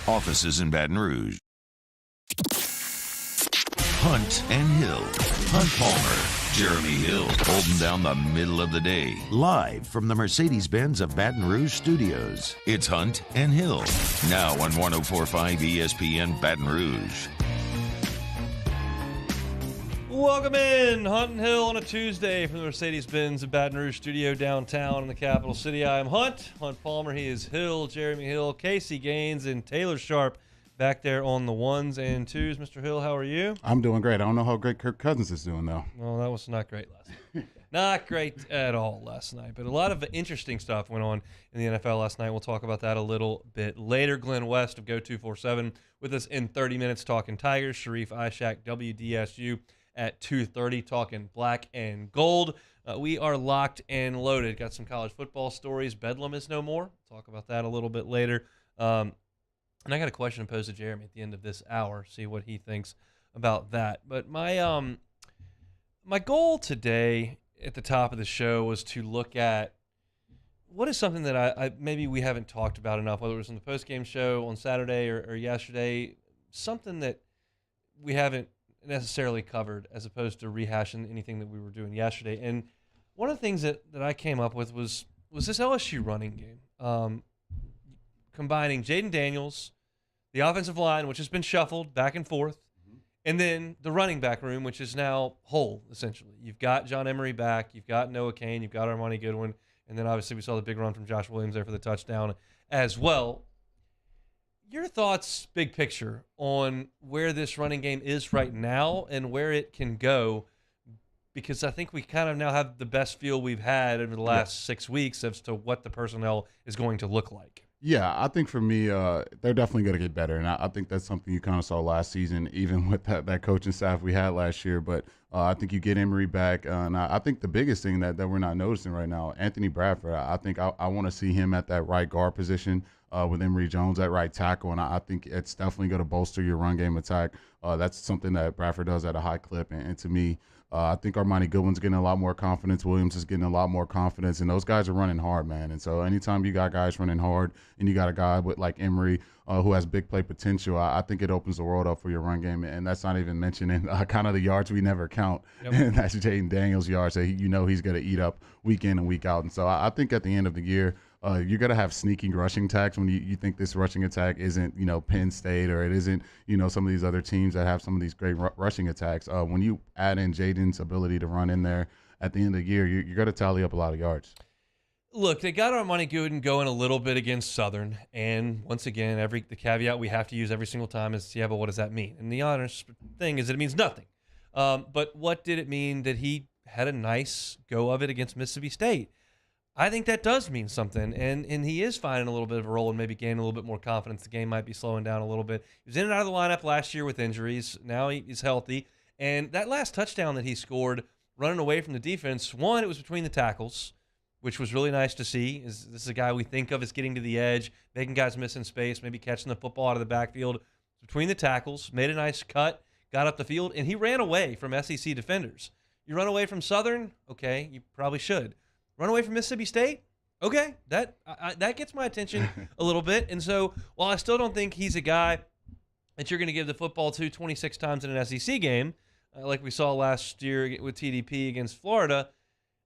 Offices in Baton Rouge. Hunt and Hill. Hunt Palmer, Jeremy Hill, holding down the middle of the day. Live from the Mercedes-Benz of Baton Rouge studios. It's Hunt and Hill. Now on 104.5 ESPN Baton Rouge. Welcome in, Hunt and Hill on a Tuesday from the Mercedes-Benz of Baton Rouge studio downtown in the capital city. I am Hunt Palmer. He is Hill, Jeremy Hill, Casey Gaines, and Taylor Sharp back there on the ones and twos. Mr. Hill, how are you? I'm doing great. I don't know how great Kirk Cousins is doing, though. Well, that was not great last night. Not great at all last night, but a lot of interesting stuff went on in the NFL last night. We'll talk about that a little bit later. Glenn West of Go247 with us in 30 minutes talking Tigers. Sharif Ishak, WDSU at 2:30 talking black and gold. We are locked and loaded. Got some college football stories. Bedlam is no more. Talk about that a little bit later. And I got a question to pose to Jeremy at the end of this hour. See what he thinks about that. But my goal today at the top of the show was to look at what is something that I maybe we haven't talked about enough, whether it was on the postgame show on Saturday or yesterday, something that we haven't necessarily covered as opposed to rehashing anything that we were doing yesterday. And one of the things that I came up with was this LSU running game, combining Jaden Daniels, the offensive line, which has been shuffled back and forth, and then the running back room, which is now whole, essentially. You've got John Emery back, you've got Noah Cain, you've got Armani Goodwin, and then obviously we saw the big run from Josh Williams there for the touchdown as well. Your thoughts, big picture, on where this running game is right now and where it can go, because I think we kind of now have the best feel we've had over the last 6 weeks as to what the personnel is going to look like. Yeah, I think for me, they're definitely going to get better. And I think that's something you kind of saw last season, even with that coaching staff we had last year. But I think you get Emery back. And I think the biggest thing that we're not noticing right now, Anthony Bradford, I think I want to see him at that right guard position with Emery Jones at right tackle. And I think it's definitely going to bolster your run game attack. That's something that Bradford does at a high clip. And to me, I think Armani Goodwin's getting a lot more confidence. Williams is getting a lot more confidence. And those guys are running hard, man. And so anytime you got guys running hard and you got a guy with like Emery who has big play potential, I think it opens the world up for your run game. And that's not even mentioning kind of the yards we never count. Yep. And that's Jaden Daniels' yards that he's going to eat up week in and week out. And so I think at the end of the year, you're going to have sneaky rushing attacks when you think this rushing attack isn't, Penn State, or it isn't, some of these other teams that have some of these great rushing attacks. When you add in Jaden's ability to run in there at the end of the year, you're going to tally up a lot of yards. Look, they got Armani Gooden going a little bit against Southern. And once again, the caveat we have to use every single time is, yeah, but what does that mean? And the honest thing is that it means nothing. But what did it mean that he had a nice go of it against Mississippi State? I think that does mean something, and he is finding a little bit of a role and maybe gaining a little bit more confidence. The game might be slowing down a little bit. He was in and out of the lineup last year with injuries. Now he's healthy. And that last touchdown that he scored running away from the defense, one, it was between the tackles, which was really nice to see. This is a guy we think of as getting to the edge, making guys miss in space, maybe catching the football out of the backfield. Between the tackles, made a nice cut, got up the field, and he ran away from SEC defenders. You run away from Southern? Okay, you probably should. Run away from Mississippi State? Okay, that gets my attention a little bit. And so while I still don't think he's a guy that you're going to give the football to 26 times in an SEC game, like we saw last year with TDP against Florida,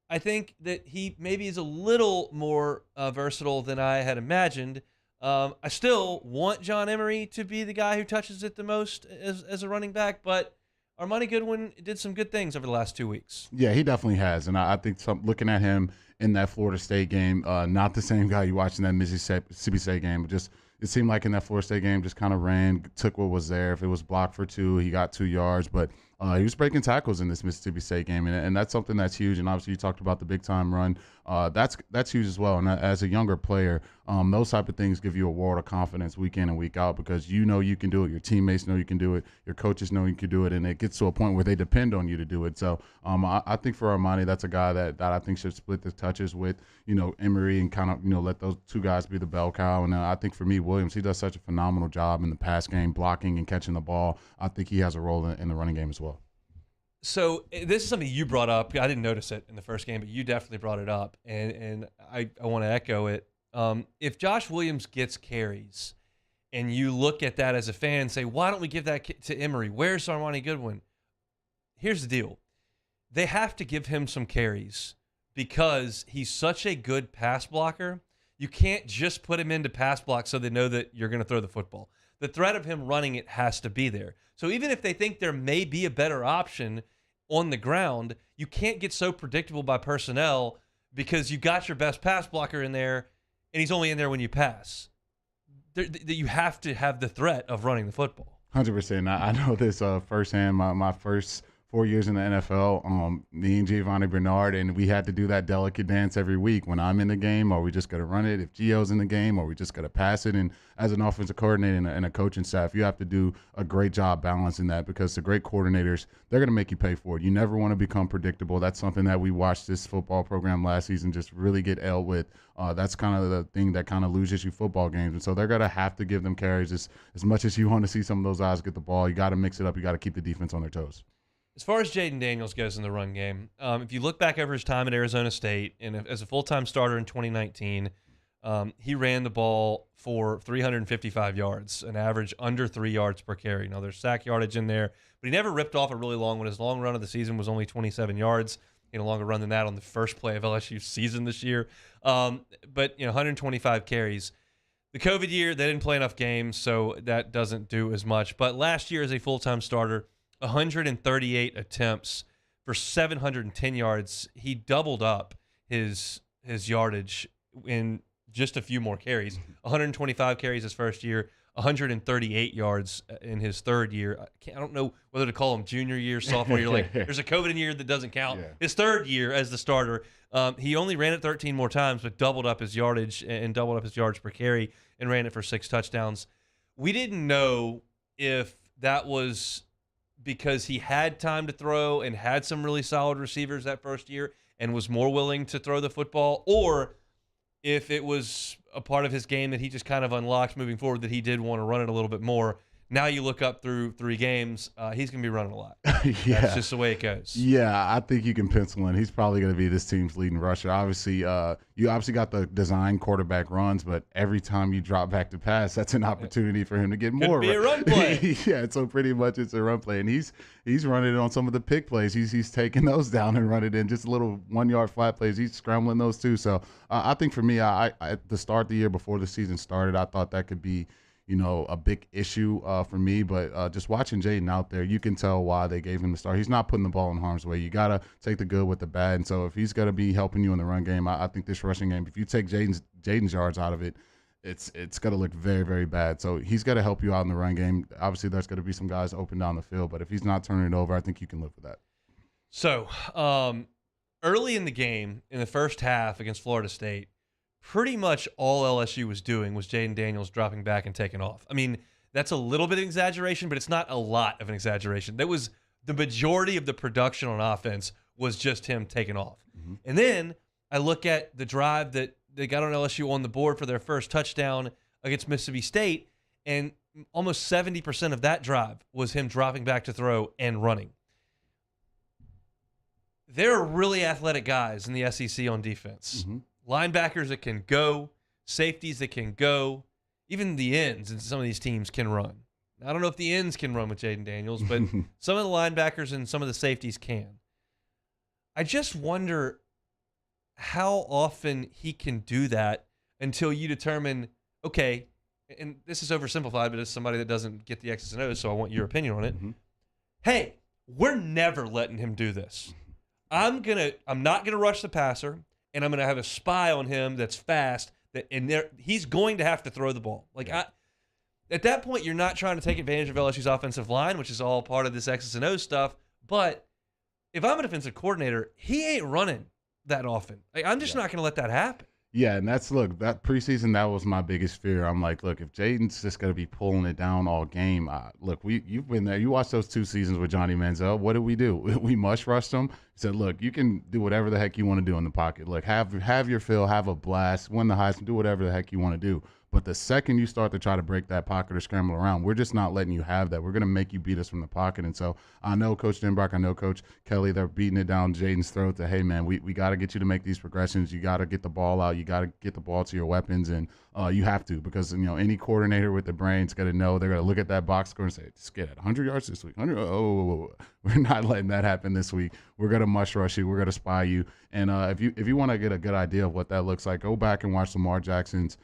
I think that he maybe is a little more versatile than I had imagined. I still want John Emery to be the guy who touches it the most as a running back, but Armani Goodwin did some good things over the last 2 weeks. Yeah, he definitely has. And I think looking at him in that Florida State game, not the same guy you watched in that Mississippi State game, but just it seemed like in that Florida State game just kind of ran, took what was there. If it was blocked for 2, he got 2 yards. But he was breaking tackles in this Mississippi State game, and that's something that's huge. And obviously you talked about the big-time run. That's huge as well. And as a younger player, those type of things give you a world of confidence week in and week out because you know you can do it. Your teammates know you can do it. Your coaches know you can do it. And it gets to a point where they depend on you to do it. So I think for Armani, that's a guy that I think should split the touches with, Emery and kind of, let those two guys be the bell cow. And I think for me, Williams, he does such a phenomenal job in the pass game, blocking and catching the ball. I think he has a role in the running game as well. So this is something you brought up. I didn't notice it in the first game, but you definitely brought it up, and I want to echo it. If Josh Williams gets carries, and you look at that as a fan and say, why don't we give that to Emery? Where's Armani Goodwin? Here's the deal. They have to give him some carries because he's such a good pass blocker. You can't just put him into pass block so they know that you're going to throw the football. The threat of him running it has to be there. So even if they think there may be a better option on the ground, you can't get so predictable by personnel because you got your best pass blocker in there and he's only in there when you pass. You have to have the threat of running the football. 100%. I know this firsthand. My first 4 years in the NFL, me and Giovanni Bernard, and we had to do that delicate dance every week. When I'm in the game, are we just going to run it? If Gio's in the game, are we just going to pass it? And as an offensive coordinator and a coaching staff, you have to do a great job balancing that because the great coordinators, they're going to make you pay for it. You never want to become predictable. That's something that we watched this football program last season just really get L with. That's kind of the thing that kind of loses you football games. And so they're going to have to give them carries as much as you want to see some of those guys get the ball. You got to mix it up. You got to keep the defense on their toes. As far as Jaden Daniels goes in the run game, if you look back over his time at Arizona State and as a full-time starter in 2019, he ran the ball for 355 yards, an average under 3 yards per carry. Now, there's sack yardage in there, but he never ripped off a really long one. His long run of the season was only 27 yards. He had a longer run than that on the first play of LSU's season this year. But 125 carries. The COVID year, they didn't play enough games, so that doesn't do as much. But last year as a full-time starter, 138 attempts for 710 yards. He doubled up his yardage in just a few more carries. 125 carries his first year, 138 yards in his third year. I don't know whether to call him junior year, sophomore year. Like, there's a COVID year that doesn't count. Yeah. His third year as the starter, he only ran it 13 more times, but doubled up his yardage and doubled up his yards per carry and ran it for 6 touchdowns. We didn't know if that was because he had time to throw and had some really solid receivers that first year and was more willing to throw the football, or if it was a part of his game that he just kind of unlocked moving forward that he did want to run it a little bit more. Now you look up through 3 games, he's going to be running a lot. Yeah. That's just the way it goes. Yeah, I think you can pencil in. He's probably going to be this team's leading rusher. Obviously, you obviously got the design quarterback runs, but every time you drop back to pass, that's an opportunity for him to get more. Could be a run play. Yeah, so pretty much it's a run play. And he's running it on some of the pick plays. He's taking those down and running in just little 1-yard flat plays. He's scrambling those too. So I think for me, I at the start of the year before the season started, I thought that could be a big issue for me. But just watching Jaden out there, you can tell why they gave him the start. He's not putting the ball in harm's way. You got to take the good with the bad. And so if he's going to be helping you in the run game, I think this rushing game, if you take Jaden's yards out of it, it's going to look very, very bad. So he's got to help you out in the run game. Obviously, there's going to be some guys open down the field. But if he's not turning it over, I think you can live with that. So early in the game, in the first half against Florida State, pretty much all LSU was doing was Jaden Daniels dropping back and taking off. I mean, that's a little bit of an exaggeration, but it's not a lot of an exaggeration. That was the majority of the production on offense was just him taking off. Mm-hmm. And then I look at the drive that they got on LSU on the board for their first touchdown against Mississippi State, and almost 70% of that drive was him dropping back to throw and running. There are really athletic guys in the SEC on defense. Mm-hmm. Linebackers that can go, safeties that can go, even the ends in some of these teams can run. I don't know if the ends can run with Jaden Daniels, but some of the linebackers and some of the safeties can. I just wonder how often he can do that until you determine, okay, and this is oversimplified, but as somebody that doesn't get the X's and O's, so I want your opinion on it. Mm-hmm. Hey, we're never letting him do this. I'm not gonna rush the passer. And I'm going to have a spy on him that's fast. He's going to have to throw the ball. At that point, you're not trying to take advantage of LSU's offensive line, which is all part of this X's and O's stuff. But if I'm a defensive coordinator, he ain't running that often. I'm just not going to let that happen. Yeah, and that preseason, that was my biggest fear. I'm like, look, if Jaden's just going to be pulling it down all game, you've been there. You watched those 2 seasons with Johnny Manziel. What did we do? We mush rushed him. He said, look, you can do whatever the heck you want to do in the pocket. Look, have your fill, have a blast, win the Heisman, do whatever the heck you want to do. But the second you start to try to break that pocket or scramble around, we're just not letting you have that. We're going to make you beat us from the pocket. And so I know Coach Denbrock, I know Coach Kelly, they're beating it down Jaden's throat that, hey, man, we got to get you to make these progressions. You got to get the ball out. You got to get the ball to your weapons. And you have to, because, any coordinator with the brain's going to know they're going to look at that box score and say, just get at 100 yards this week. 100, we're not letting that happen this week. We're going to mush rush you. We're going to spy you. And if you want to get a good idea of what that looks like, go back and watch Lamar Jackson's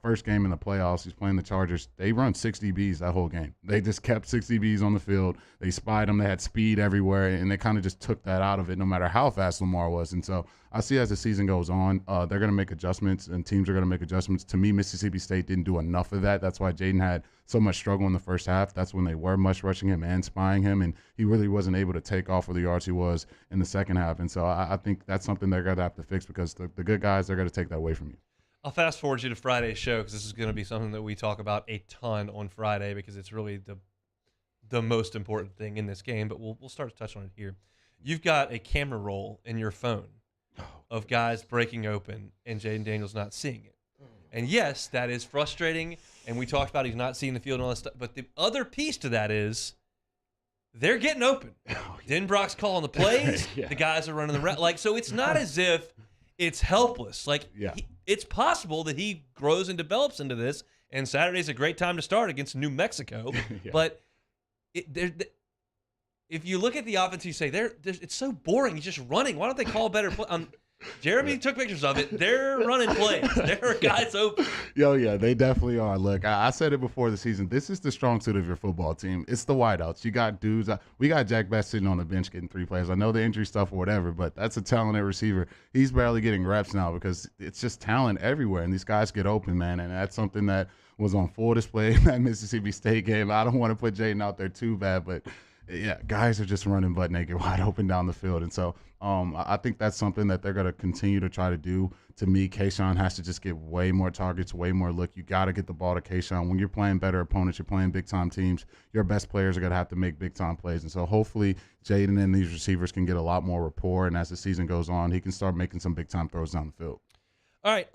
first game in the playoffs. He's playing the Chargers. They run 6 DBs that whole game. They just kept 6 DBs on the field. They spied them. They had speed everywhere, and they kind of just took that out of it no matter how fast Lamar was. And so I see as the season goes on, they're going to make adjustments, and teams are going to make adjustments. To me, Mississippi State didn't do enough of that. That's why Jaden had so much struggle in the first half. That's when they were much rushing him and spying him, and he really wasn't able to take off for the yards he was in the second half. And so I think that's something they're going to have to fix, because the good guys, they're going to take that away from you. I'll fast forward you to Friday's show, because this is going to be something that we talk about a ton on Friday, because it's really the most important thing in this game. But we'll start to touch on it here. You've got a camera roll in your phone of guys breaking open and Jaden Daniels not seeing it. And yes, that is frustrating. And we talked about he's not seeing the field and all that stuff. But the other piece to that is they're getting open. Denbrock's calling the plays. Yeah. The guys are running the route. So it's not as if it's helpless. It's possible that he grows and develops into this, and Saturday's a great time to start against New Mexico. Yeah. But if you look at the offense, you say, it's so boring. He's just running. Why don't they call better play? Jeremy took pictures of it. They're running plays. There are guys open. Yeah, they definitely are. Look, I said it before the season. This is the strong suit of your football team. It's the wideouts. You got dudes. We got Jack Best sitting on the bench getting 3 plays. I know the injury stuff or whatever, but that's a talented receiver. He's barely getting reps now because it's just talent everywhere, and these guys get open, man, and that's something that was on full display in that Mississippi State game. I don't want to put Jaden out there too bad, but yeah, guys are just running butt naked wide open down the field. And so I think that's something that they're going to continue to try to do. To me, Kayshawn has to just get way more targets, way more look. You got to get the ball to Kayshawn. When you're playing better opponents, you're playing big-time teams, your best players are going to have to make big-time plays. And so hopefully Jaden and these receivers can get a lot more rapport, and as the season goes on, he can start making some big-time throws down the field. All right,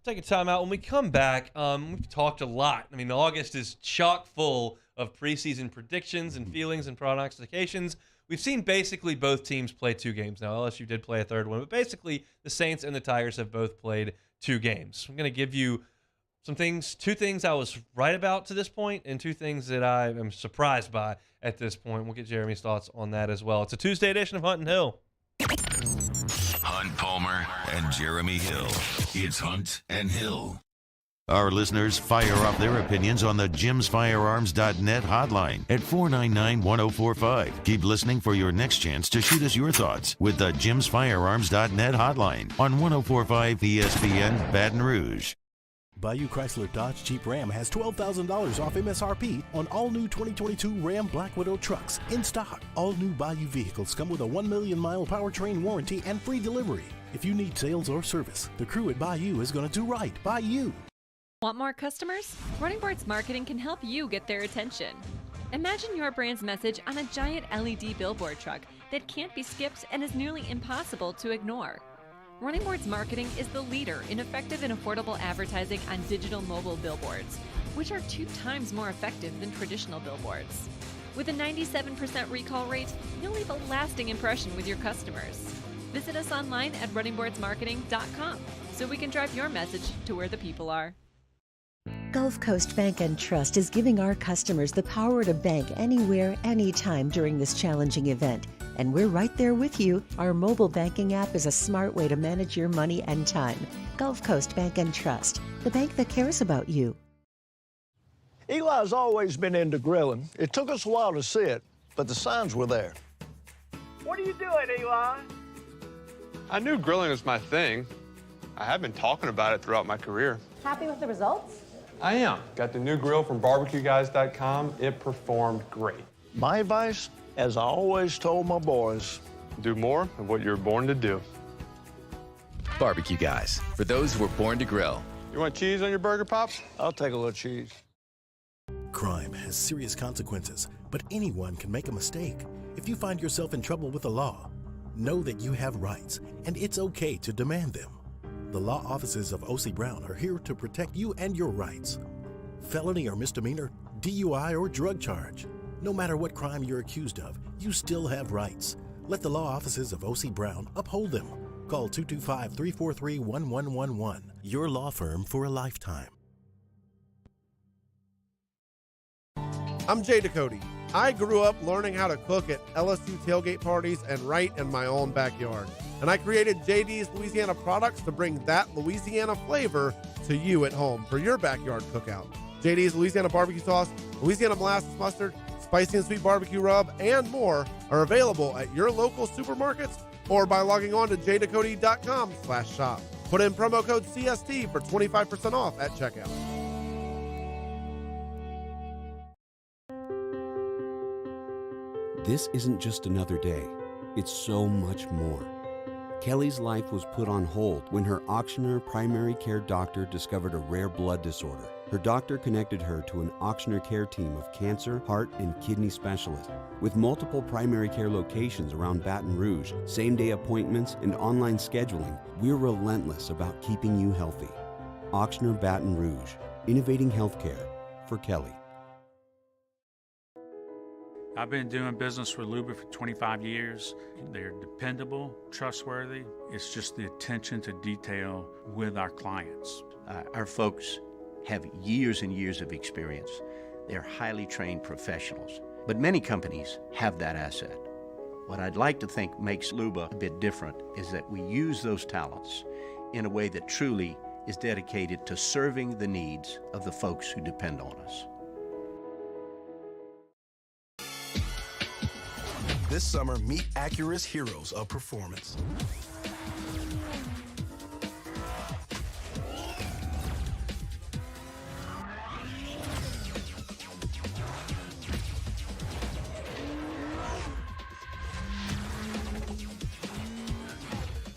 take a time out. When we come back, we've talked a lot. I mean, August is chock full of preseason predictions and feelings and prognostications. We've seen basically both teams play 2 games now. LSU did play a third one, but basically the Saints and the Tigers have both played 2 games. I'm going to give you some things, 2 things I was right about to this point, and 2 things that I am surprised by at this point. We'll get Jeremy's thoughts on that as well. It's a Tuesday edition of Hunt and Hill. Hunt Palmer and Jeremy Hill. It's Hunt and Hill. Our listeners fire off their opinions on the jimsfirearms.net hotline at 499-1045. Keep listening for your next chance to shoot us your thoughts with the jimsfirearms.net hotline on 1045 ESPN Baton Rouge. Bayou Chrysler Dodge Jeep Ram has $12,000 off MSRP on all new 2022 Ram Black Widow trucks in stock. All new Bayou vehicles come with a 1 million mile powertrain warranty and free delivery. If you need sales or service, the crew at Bayou is going to do right by you. Want more customers? Running Boards Marketing can help you get their attention. Imagine your brand's message on a giant LED billboard truck that can't be skipped and is nearly impossible to ignore. Running Boards Marketing is the leader in effective and affordable advertising on digital mobile billboards, which are 2 times more effective than traditional billboards. With a 97% recall rate, you'll leave a lasting impression with your customers. Visit us online at runningboardsmarketing.com so we can drive your message to where the people are. Gulf Coast Bank and Trust is giving our customers the power to bank anywhere, anytime during this challenging event. And we're right there with you. Our mobile banking app is a smart way to manage your money and time. Gulf Coast Bank and Trust, the bank that cares about you. Eli's always been into grilling. It took us a while to see it, but the signs were there. What are you doing, Eli? I knew grilling was my thing. I have been talking about it throughout my career. Happy with the results? I am. Got the new grill from barbecueguys.com. It performed great. My advice, as I always told my boys, do more of what you're born to do. Barbecue Guys, for those who were born to grill. You want cheese on your burger, Pops? I'll take a little cheese. Crime has serious consequences, but anyone can make a mistake. If you find yourself in trouble with the law, know that you have rights, and it's okay to demand them. The law offices of O.C. Brown are here to protect you and your rights. Felony or misdemeanor, DUI or drug charge. No matter what crime you're accused of, you still have rights. Let the law offices of O.C. Brown uphold them. Call 225-343-1111. Your law firm for a lifetime. I'm Jay Ducote. I grew up learning how to cook at LSU tailgate parties and right in my own backyard. And I created JD's Louisiana products to bring that Louisiana flavor to you at home for your backyard cookout. JD's Louisiana barbecue sauce, Louisiana molasses mustard, spicy and sweet barbecue rub, and more are available at your local supermarkets or by logging on to jducote.com/shop. Put in promo code CST for 25% off at checkout. This isn't just another day. It's so much more. Kelly's life was put on hold when her auctioneer primary care doctor discovered a rare blood disorder. Her doctor connected her to an auctioneer care team of cancer, heart, and kidney specialists. With multiple primary care locations around Baton Rouge, same-day appointments, and online scheduling, we're relentless about keeping you healthy. Auctioneer Baton Rouge, innovating healthcare for Kelly. I've been doing business with Luba for 25 years. They're dependable, trustworthy. It's just the attention to detail with our clients. Our folks have years and years of experience. They're highly trained professionals, but many companies have that asset. What I'd like to think makes Luba a bit different is that we use those talents in a way that truly is dedicated to serving the needs of the folks who depend on us. This summer, meet Acura's heroes of performance.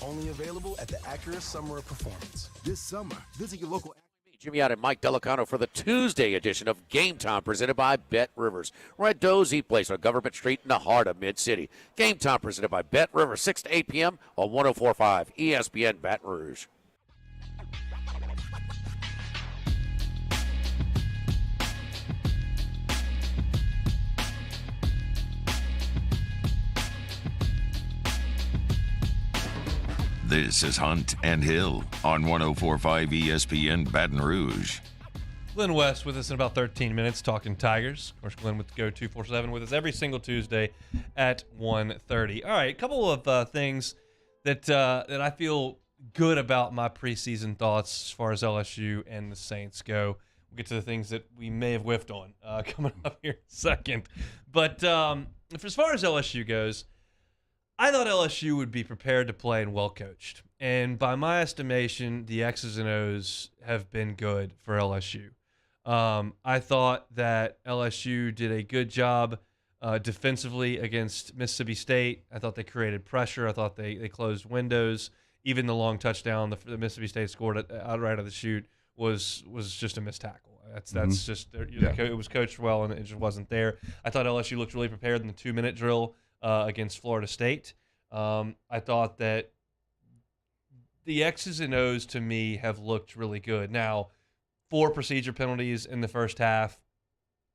Only available at the Acura Summer of Performance. This summer, visit your local Jimmy out and Mike Delicano for the Tuesday edition of Game Time presented by Bet Rivers. We're at Doe's Eat Place on Government Street in the heart of Mid-City. Game Time presented by Bet Rivers, 6 to 8 p.m. on 104.5 ESPN Baton Rouge. This is Hunt and Hill on 104.5 ESPN Baton Rouge. Glenn West with us in about 13 minutes talking Tigers. Of course, Glenn with Go 247 with us every single Tuesday at 1:30. All right, a couple of things that I feel good about my preseason thoughts as far as LSU and the Saints go. We'll get to the things that we may have whiffed on coming up here in a second. But as far as LSU goes, I thought LSU would be prepared to play and well-coached. And by my estimation, the X's and O's have been good for LSU. I thought that LSU did a good job defensively against Mississippi State. I thought they created pressure. I thought they closed windows. Even the long touchdown the Mississippi State scored right out of the chute was just a missed tackle. That's just it was coached well and it just wasn't there. I thought LSU looked really prepared in the 2-minute drill against Florida State. I thought that the X's and O's to me have looked really good. Now, 4 procedure penalties in the first half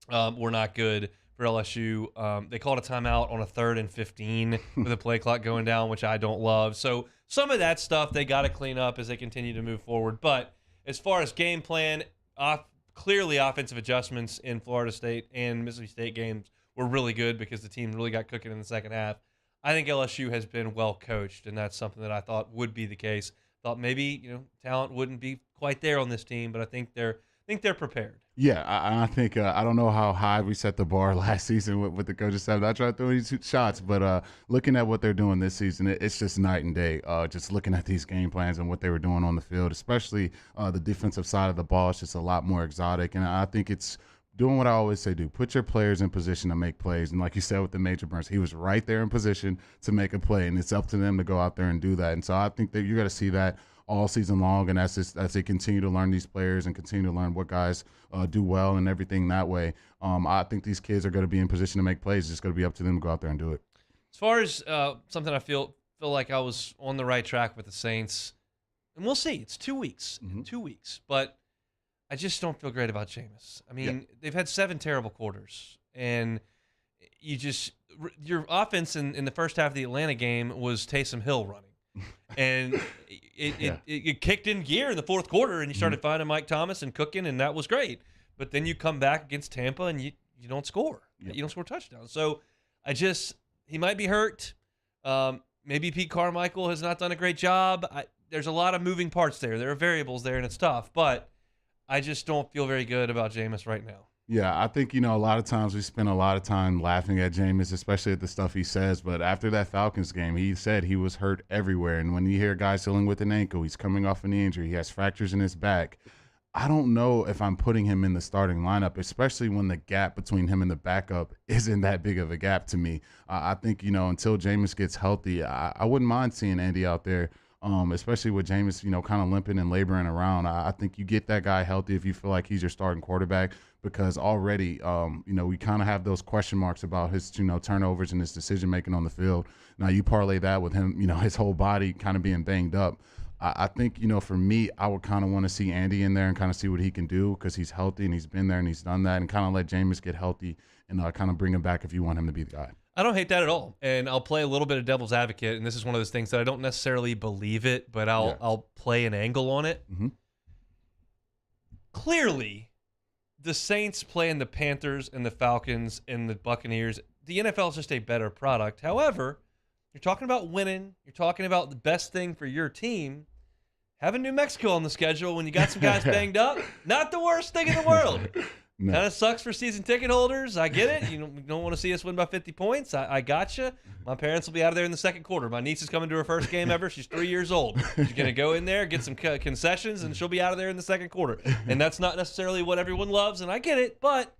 were not good for LSU. They called a timeout on a 3rd and 15 with a play clock going down, which I don't love. So some of that stuff they got to clean up as they continue to move forward. But as far as game plan, clearly offensive adjustments in Florida State and Mississippi State games were really good because the team really got cooking in the second half. I think LSU has been well coached, and that's something that I thought would be the case. Thought maybe talent wouldn't be quite there on this team, but I think they're prepared. Yeah, I think I don't know how high we set the bar last season with the coaching staff. I tried throwing these shots, but looking at what they're doing this season, it's just night and day. Just looking at these game plans and what they were doing on the field, especially the defensive side of the ball, it's just a lot more exotic. And I think it's doing what I always say, put your players in position to make plays. And like you said with the Major Burns, he was right there in position to make a play, and it's up to them to go out there and do that. And so I think that you're going to see that all season long, and as they continue to learn these players and continue to learn what guys do well and everything that way, I think these kids are going to be in position to make plays. It's just going to be up to them to go out there and do it. As far as something I feel like I was on the right track with the Saints, and we'll see. It's 2 weeks. 2 weeks. But I just don't feel great about Jameis. I mean, they've had 7 terrible quarters. And your offense in the first half of the Atlanta game was Taysom Hill running. And it kicked in gear in the fourth quarter, and you started finding Mike Thomas and cooking, and that was great. But then you come back against Tampa, and you don't score. You don't score touchdowns. So he might be hurt. Maybe Pete Carmichael has not done a great job. There's a lot of moving parts there. There are variables there, and it's tough. But I just don't feel very good about Jameis right now. Yeah, I think, a lot of times we spend a lot of time laughing at Jameis, especially at the stuff he says. But after that Falcons game, he said he was hurt everywhere. And when you hear guys dealing with an ankle, he's coming off an injury, he has fractures in his back. I don't know if I'm putting him in the starting lineup, especially when the gap between him and the backup isn't that big of a gap to me. I think, until Jameis gets healthy, I wouldn't mind seeing Andy out there. Especially with Jameis, kind of limping and laboring around. I think you get that guy healthy if you feel like he's your starting quarterback, because already, we kind of have those question marks about his, turnovers and his decision-making on the field. Now you parlay that with him, his whole body kind of being banged up. I think, for me, I would kind of want to see Andy in there and kind of see what he can do, because he's healthy and he's been there and he's done that, and kind of let Jameis get healthy and kind of bring him back if you want him to be the guy. I don't hate that at all. And I'll play a little bit of devil's advocate, and this is one of those things that I don't necessarily believe it, but I'll play an angle on it. Mm-hmm. Clearly, the Saints playing the Panthers and the Falcons and the Buccaneers, the NFL is just a better product. However, you're talking about winning. You're talking about the best thing for your team. Having New Mexico on the schedule when you got some guys banged up, not the worst thing in the world. No. Kind of sucks for season ticket holders. I get it. You don't want to see us win by 50 points. I got you. My parents will be out of there in the second quarter. My niece is coming to her first game ever. She's 3 years old. She's going to go in there, get some concessions, and she'll be out of there in the second quarter. And that's not necessarily what everyone loves, and I get it. But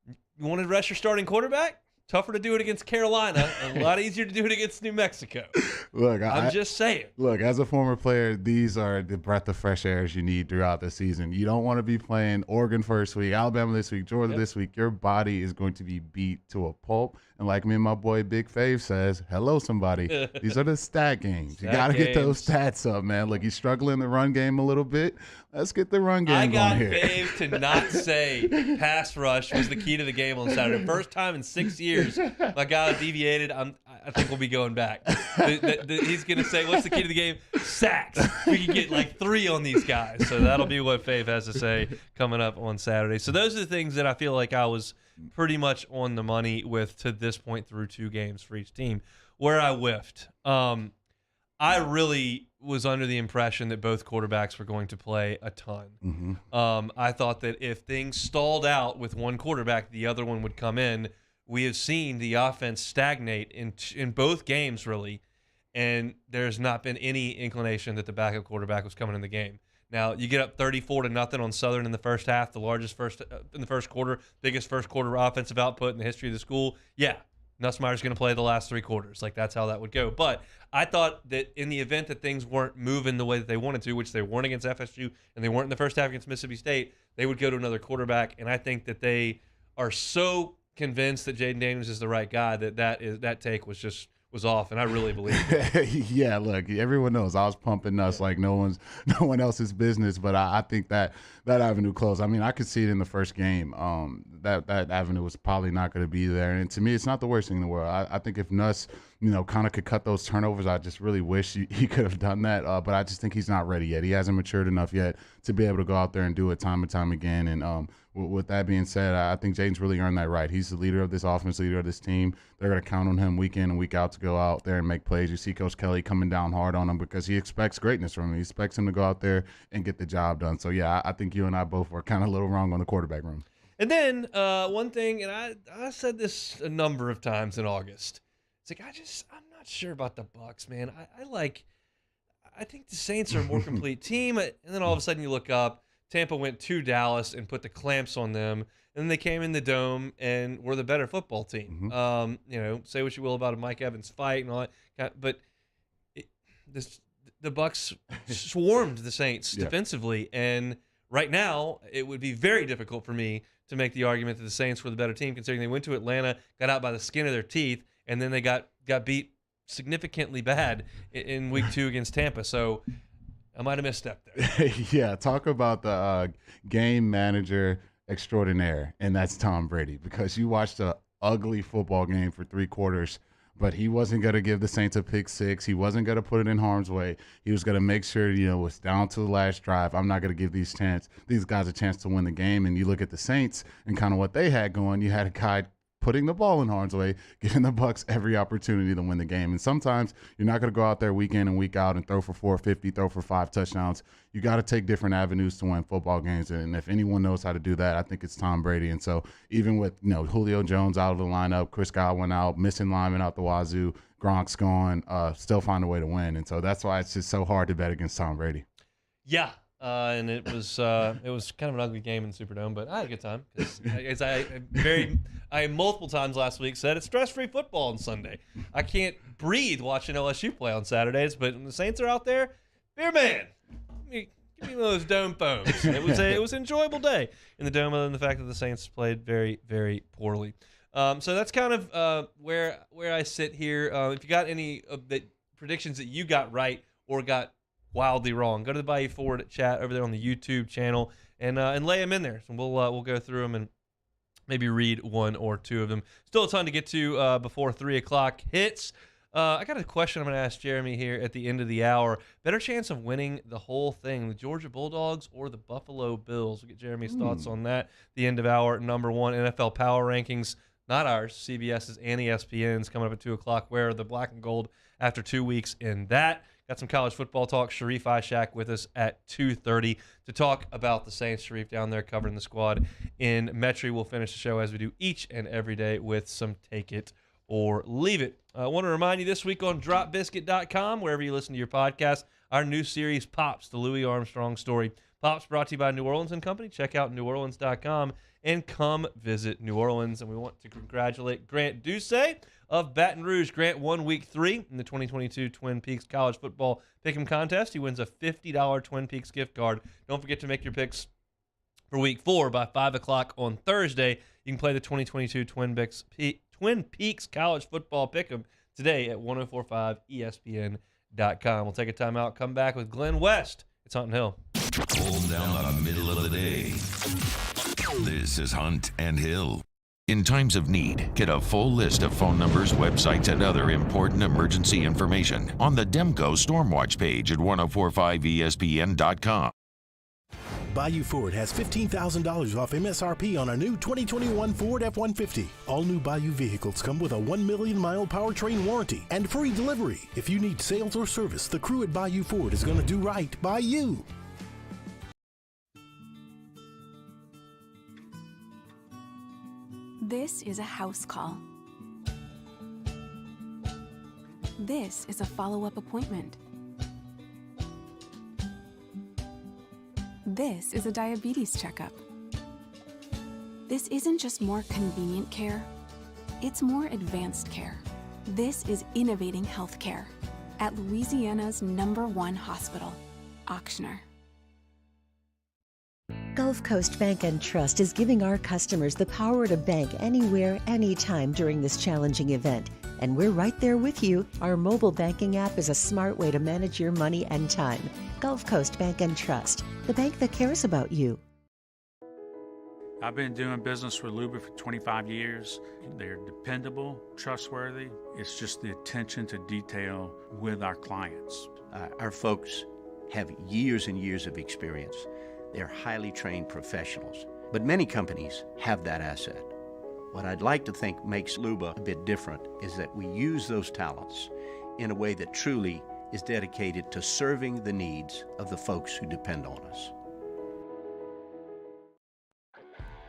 you want to rest your starting quarterback? Tougher to do it against Carolina. A lot easier to do it against New Mexico. Look, I'm just saying. Look, as a former player, these are the breath of fresh air you need throughout the season. You don't want to be playing Oregon first week, Alabama this week, Georgia this week. Your body is going to be beat to a pulp. And like me and my boy Big Fave says, hello, somebody. These are the stat games. You got to get those stats up, man. Look, he's struggling the run game a little bit. Let's get the run game going here. I got Fave to not say pass rush was the key to the game on Saturday. First time in 6 years, my guy deviated. I think we'll be going back. He's going to say, what's the key to the game? Sacks. We can get like 3 on these guys. So that'll be what Fave has to say coming up on Saturday. So those are the things that I feel like I was pretty much on the money with to this point through 2 games for each team. Where I whiffed, I really was under the impression that both quarterbacks were going to play a ton. Mm-hmm. I thought that if things stalled out with one quarterback, the other one would come in. We have seen the offense stagnate in both games, really, and there's not been any inclination that the backup quarterback was coming in the game. Now, you get up 34-0 on Southern in the first half, the largest in the first quarter, biggest first quarter offensive output in the history of the school. Yeah, Nussmeier's going to play the last 3 quarters. Like, that's how that would go. But I thought that in the event that things weren't moving the way that they wanted to, which they weren't against FSU and they weren't in the first half against Mississippi State, they would go to another quarterback. And I think that they are so convinced that Jaden Daniels is the right guy that take was off, and I really believe it. Yeah, look, everyone knows I was pumping nuts like no one else's business, but I think that avenue closed. I mean, I could see it in the first game. That avenue was probably not going to be there, and to me, it's not the worst thing in the world. I think if Nuss, kind of could cut those turnovers, I just really wish he could have done that. But I just think he's not ready yet. He hasn't matured enough yet to be able to go out there and do it time and time again. And with that being said, I think Jaden's really earned that right. He's the leader of this offense, leader of this team. They're going to count on him week in and week out to go out there and make plays. You see Coach Kelly coming down hard on him because he expects greatness from him. He expects him to go out there and get the job done. So, yeah, I think you and I both were kind of a little wrong on the quarterback room. And then one thing, and I said this a number of times in August. It's like, I'm not sure about the Bucs, man. I think the Saints are a more complete team. And then all of a sudden you look up, Tampa went to Dallas and put the clamps on them. And then they came in the Dome and were the better football team. Mm-hmm. Say what you will about a Mike Evans fight and all that, but the Bucs swarmed the Saints defensively. And right now, it would be very difficult for me to make the argument that the Saints were the better team, considering they went to Atlanta, got out by the skin of their teeth, and then they got beat significantly bad in week 2 against Tampa. So I might have misstepped there. Yeah, talk about the game manager extraordinaire, and that's Tom Brady, because you watched a ugly football game for 3 quarters, but he wasn't going to give the Saints a pick 6. He wasn't going to put it in harm's way. He was going to make sure, it's down to the last drive. I'm not going to give these guys a chance to win the game. And you look at the Saints and kind of what they had going. You had a guy putting the ball in harm's way, giving the Bucs every opportunity to win the game. And sometimes you're not going to go out there week in and week out and throw for 450, throw for 5 touchdowns. You got to take different avenues to win football games. And if anyone knows how to do that, I think it's Tom Brady. And so even with, Julio Jones out of the lineup, Chris Godwin out, missing linemen out the wazoo, Gronk's gone, still find a way to win. And so that's why it's just so hard to bet against Tom Brady. Yeah. And it was kind of an ugly game in the Superdome, but I had a good time. As I multiple times last week said, it's stress-free football on Sunday. I can't breathe watching LSU play on Saturdays, but when the Saints are out there, beer man, give me one of those dome foams. It was an enjoyable day in the dome, other than the fact that the Saints played very, very poorly. So that's kind of where I sit here. If you got any of the predictions that you got right or got wildly wrong, go to the Bayou Forward chat over there on the YouTube channel and lay them in there. So we'll go through them and maybe read 1 or 2 of them. Still a ton to get to before 3 o'clock hits. I got a question I'm going to ask Jeremy here at the end of the hour. Better chance of winning the whole thing, the Georgia Bulldogs or the Buffalo Bills? We'll get Jeremy's thoughts on that. The end of hour number 1, NFL Power Rankings. Not ours, CBS's and ESPN's, coming up at 2 o'clock. Where are the black and gold after 2 weeks in that? Got some college football talk. Sharif Ishak with us at 2:30 to talk about the Saints. Sharif down there covering the squad in Metri. We'll finish the show as we do each and every day with some Take It or Leave It. I want to remind you this week on dropbiscuit.com, wherever you listen to your podcast, our new series, Pops, the Louis Armstrong story. Pops brought to you by New Orleans & Company. Check out neworleans.com and come visit New Orleans. And we want to congratulate Grant Ducey of Baton Rouge. Grant won Week 3 in the 2022 Twin Peaks College Football Pick'em Contest. He wins a $50 Twin Peaks gift card. Don't forget to make your picks for Week 4 by 5 o'clock on Thursday. You can play the 2022 Twin Peaks College Football Pick'em today at 1045ESPN.com. We'll take a timeout, come back with Glenn West. It's Hunt and Hill. Hold down the middle of the day. This is Hunt and Hill. In times of need, get a full list of phone numbers, websites, and other important emergency information on the Demco Stormwatch page at 1045ESPN.com. Bayou Ford has $15,000 off MSRP on a new 2021 Ford F-150. All new Bayou vehicles come with a 1 million mile powertrain warranty and free delivery. If you need sales or service, the crew at Bayou Ford is going to do right by you. This is a house call. This is a follow-up appointment. This is a diabetes checkup. This isn't just more convenient care, it's more advanced care. This is innovating healthcare at Louisiana's #1 hospital, Ochsner. Gulf Coast Bank and Trust is giving our customers the power to bank anywhere, anytime during this challenging event. And we're right there with you. Our mobile banking app is a smart way to manage your money and time. Gulf Coast Bank and Trust, the bank that cares about you. I've been doing business with Luba for 25 years. They're dependable, trustworthy. It's just the attention to detail with our clients. Our folks have years and years of experience. They're highly trained professionals, but many companies have that asset. What I'd like to think makes Luba a bit different is that we use those talents in a way that truly is dedicated to serving the needs of the folks who depend on us.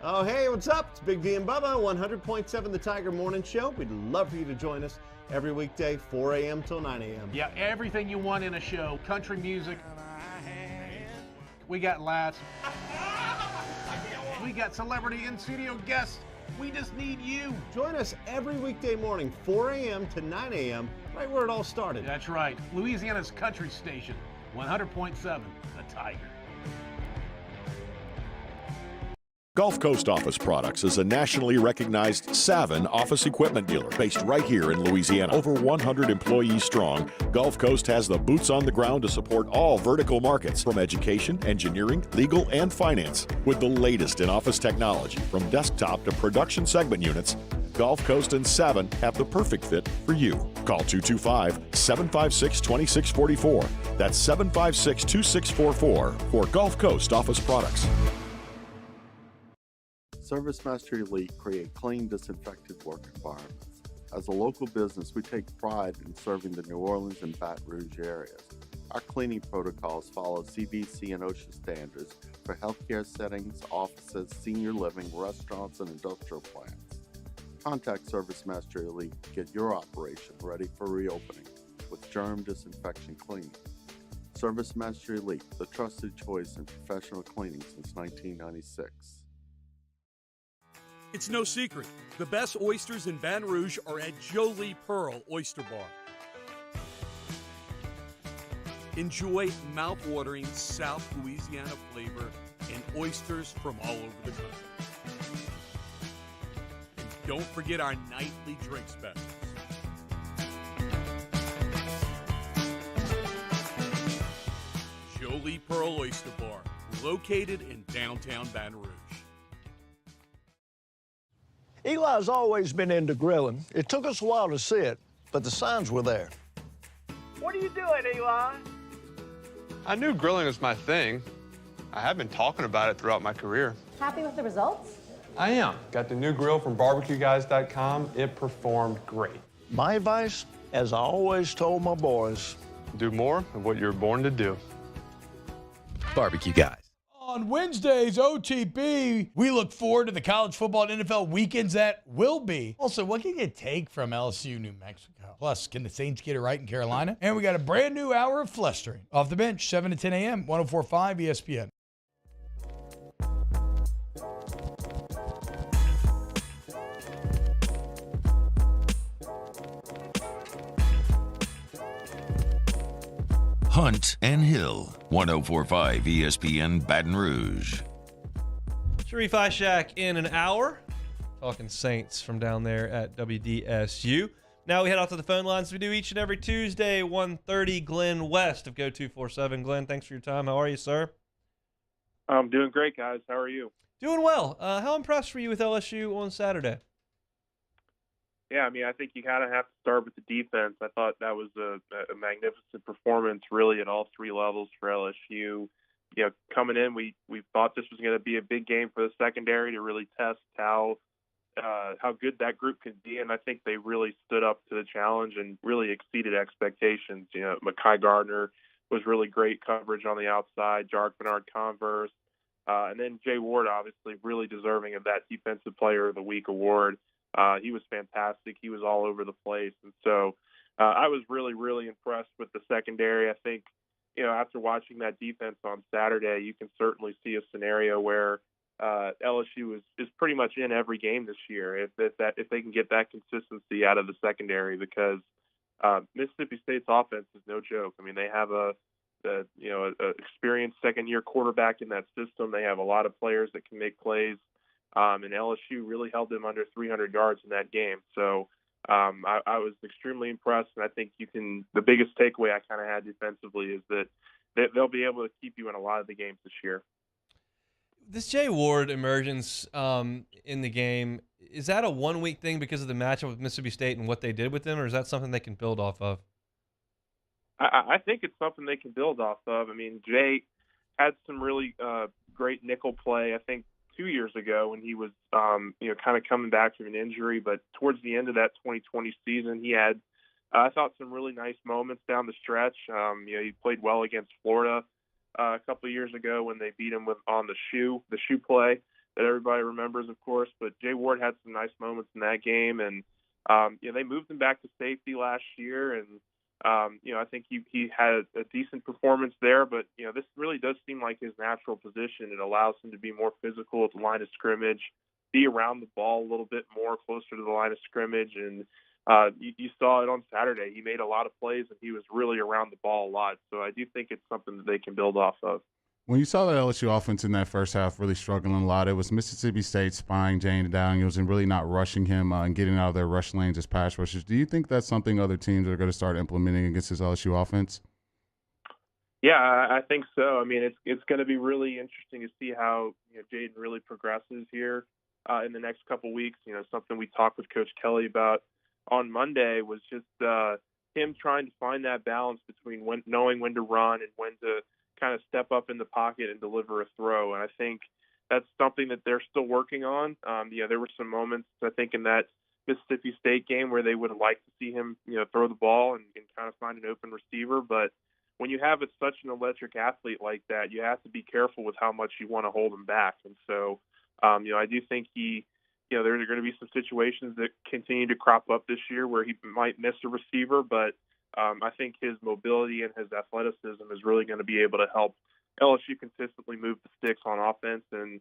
Oh, hey, what's up? It's Big V and Bubba, 100.7 The Tiger Morning Show. We'd love for you to join us every weekday, 4 a.m. till 9 a.m. Yeah, everything you want in a show. Country music. We got laughs. We got celebrity in-studio guests. We just need you. Join us every weekday morning, 4 a.m. to 9 a.m., right where it all started. That's right. Louisiana's country station, 100.7 The Tiger. Gulf Coast Office Products is a nationally recognized Savin office equipment dealer based right here in Louisiana. Over 100 employees strong, Gulf Coast has the boots on the ground to support all vertical markets, from education, engineering, legal, and finance. With the latest in office technology, from desktop to production segment units, Gulf Coast and Savin have the perfect fit for you. Call 225-756-2644. That's 756-2644 for Gulf Coast Office Products. ServiceMaster Elite create clean, disinfected work environments. As a local business, we take pride in serving the New Orleans and Baton Rouge areas. Our cleaning protocols follow CDC and OSHA standards for healthcare settings, offices, senior living, restaurants, and industrial plants. Contact ServiceMaster Elite to get your operation ready for reopening with germ disinfection cleaning. ServiceMaster Elite, the trusted choice in professional cleaning since 1996. It's no secret, the best oysters in Baton Rouge are at Jolie Pearl Oyster Bar. Enjoy mouth-watering South Louisiana flavor and oysters from all over the country. And don't forget our nightly drink specials. Jolie Pearl Oyster Bar, located in downtown Baton Rouge. Eli's always been into grilling. It took us a while to see it, but the signs were there. What are you doing, Eli? I knew grilling was my thing. I have been talking about it throughout my career. Happy with the results? I am. Got the new grill from barbecueguys.com. It performed great. My advice, as I always told my boys, do more of what you're born to do. Barbecue Guys. On Wednesdays, OTB, we look forward to the college football and NFL weekends that will be. Also, what can you take from LSU, New Mexico? Plus, can the Saints get it right in Carolina? And we got a brand new hour of flustering. Off the bench, 7 to 10 a.m., 104.5 ESPN. Hunt and Hill, 104.5 ESPN Baton Rouge. Sharif Ishak in an hour, talking Saints from down there at WDSU. Now we head off to the phone lines we do each and every Tuesday, 1:30. Glenn West of Go 247. Glenn, thanks for your time. How are you, sir? I'm doing great, guys. How are you? Doing well. How impressed were you with LSU on Saturday? Yeah, I mean, I think you kind of have to start with the defense. I thought that was a magnificent performance, really, at all three levels for LSU. You know, coming in, we thought this was going to be a big game for the secondary to really test how good that group could be, and I think they really stood up to the challenge and really exceeded expectations. You know, Mekhi Gardner was really great coverage on the outside, Jark Bernard-Converse, and then Jay Ward, obviously, really deserving of that Defensive Player of the Week award. He was fantastic. He was all over the place. And so I was really, really impressed with the secondary. I think, you know, after watching that defense on Saturday, you can certainly see a scenario where LSU is pretty much in every game this year if they can get that consistency out of the secondary, because Mississippi State's offense is no joke. I mean, they have a experienced second-year quarterback in that system. They have a lot of players that can make plays. And LSU really held them under 300 yards in that game. So I was extremely impressed, and I think the biggest takeaway I kind of had defensively is that they'll be able to keep you in a lot of the games this year. This Jay Ward emergence in the game, is that a one-week thing because of the matchup with Mississippi State and what they did with them, or is that something they can build off of? I think it's something they can build off of. I mean, Jay had some really great nickel play, I think, 2 years ago when he was, kind of coming back from an injury. But towards the end of that 2020 season, he had, I thought, some really nice moments down the stretch. He played well against Florida a couple of years ago when they beat him on the shoe play that everybody remembers, of course. But Jay Ward had some nice moments in that game, and they moved him back to safety last year, and I think he had a decent performance there, but, this really does seem like his natural position. It allows him to be more physical at the line of scrimmage, be around the ball a little bit more closer to the line of scrimmage. And you saw it on Saturday. He made a lot of plays, and he was really around the ball a lot. So I do think it's something that they can build off of. When you saw the LSU offense in that first half really struggling a lot, it was Mississippi State spying Jaden Daniels and really not rushing him and getting out of their rush lanes as pass rushers. Do you think that's something other teams are going to start implementing against this LSU offense? Yeah, I think so. I mean, it's going to be really interesting to see how Jaden really progresses here in the next couple weeks. Something we talked with Coach Kelly about on Monday was just him trying to find that balance between knowing when to run and when to kind of step up in the pocket and deliver a throw. And I think that's something that they're still working on. There were some moments, I think, in that Mississippi State game where they would have liked to see him, throw the ball and kind of find an open receiver. But when you have such an electric athlete like that, you have to be careful with how much you want to hold him back. And so, I do think there are going to be some situations that continue to crop up this year where he might miss a receiver, but I think his mobility and his athleticism is really going to be able to help LSU consistently move the sticks on offense. And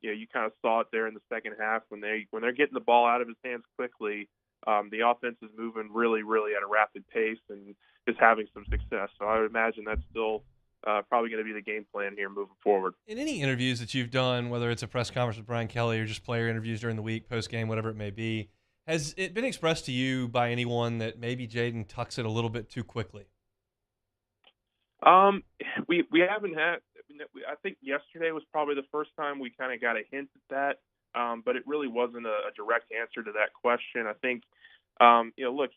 you kind of saw it there in the second half when they're getting the ball out of his hands quickly. The offense is moving really, really at a rapid pace and is having some success. So I would imagine that's still probably going to be the game plan here moving forward. In any interviews that you've done, whether it's a press conference with Brian Kelly or just player interviews during the week, post game, whatever it may be, has it been expressed to you by anyone that maybe Jaden tucks it a little bit too quickly? We haven't had. I think yesterday was probably the first time we kind of got a hint at that, but it really wasn't a direct answer to that question. I think, look,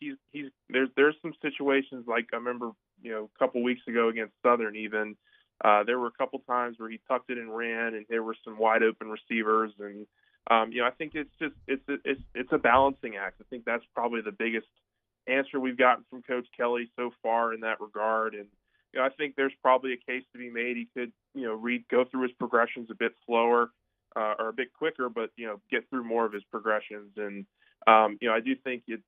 there's some situations like I remember, a couple weeks ago against Southern even. There were a couple times where he tucked it and ran, and there were some wide open receivers, and I think it's a balancing act. I think that's probably the biggest answer we've gotten from Coach Kelly so far in that regard. And I think there's probably a case to be made. He could go through his progressions a bit slower or a bit quicker, but get through more of his progressions. And I do think his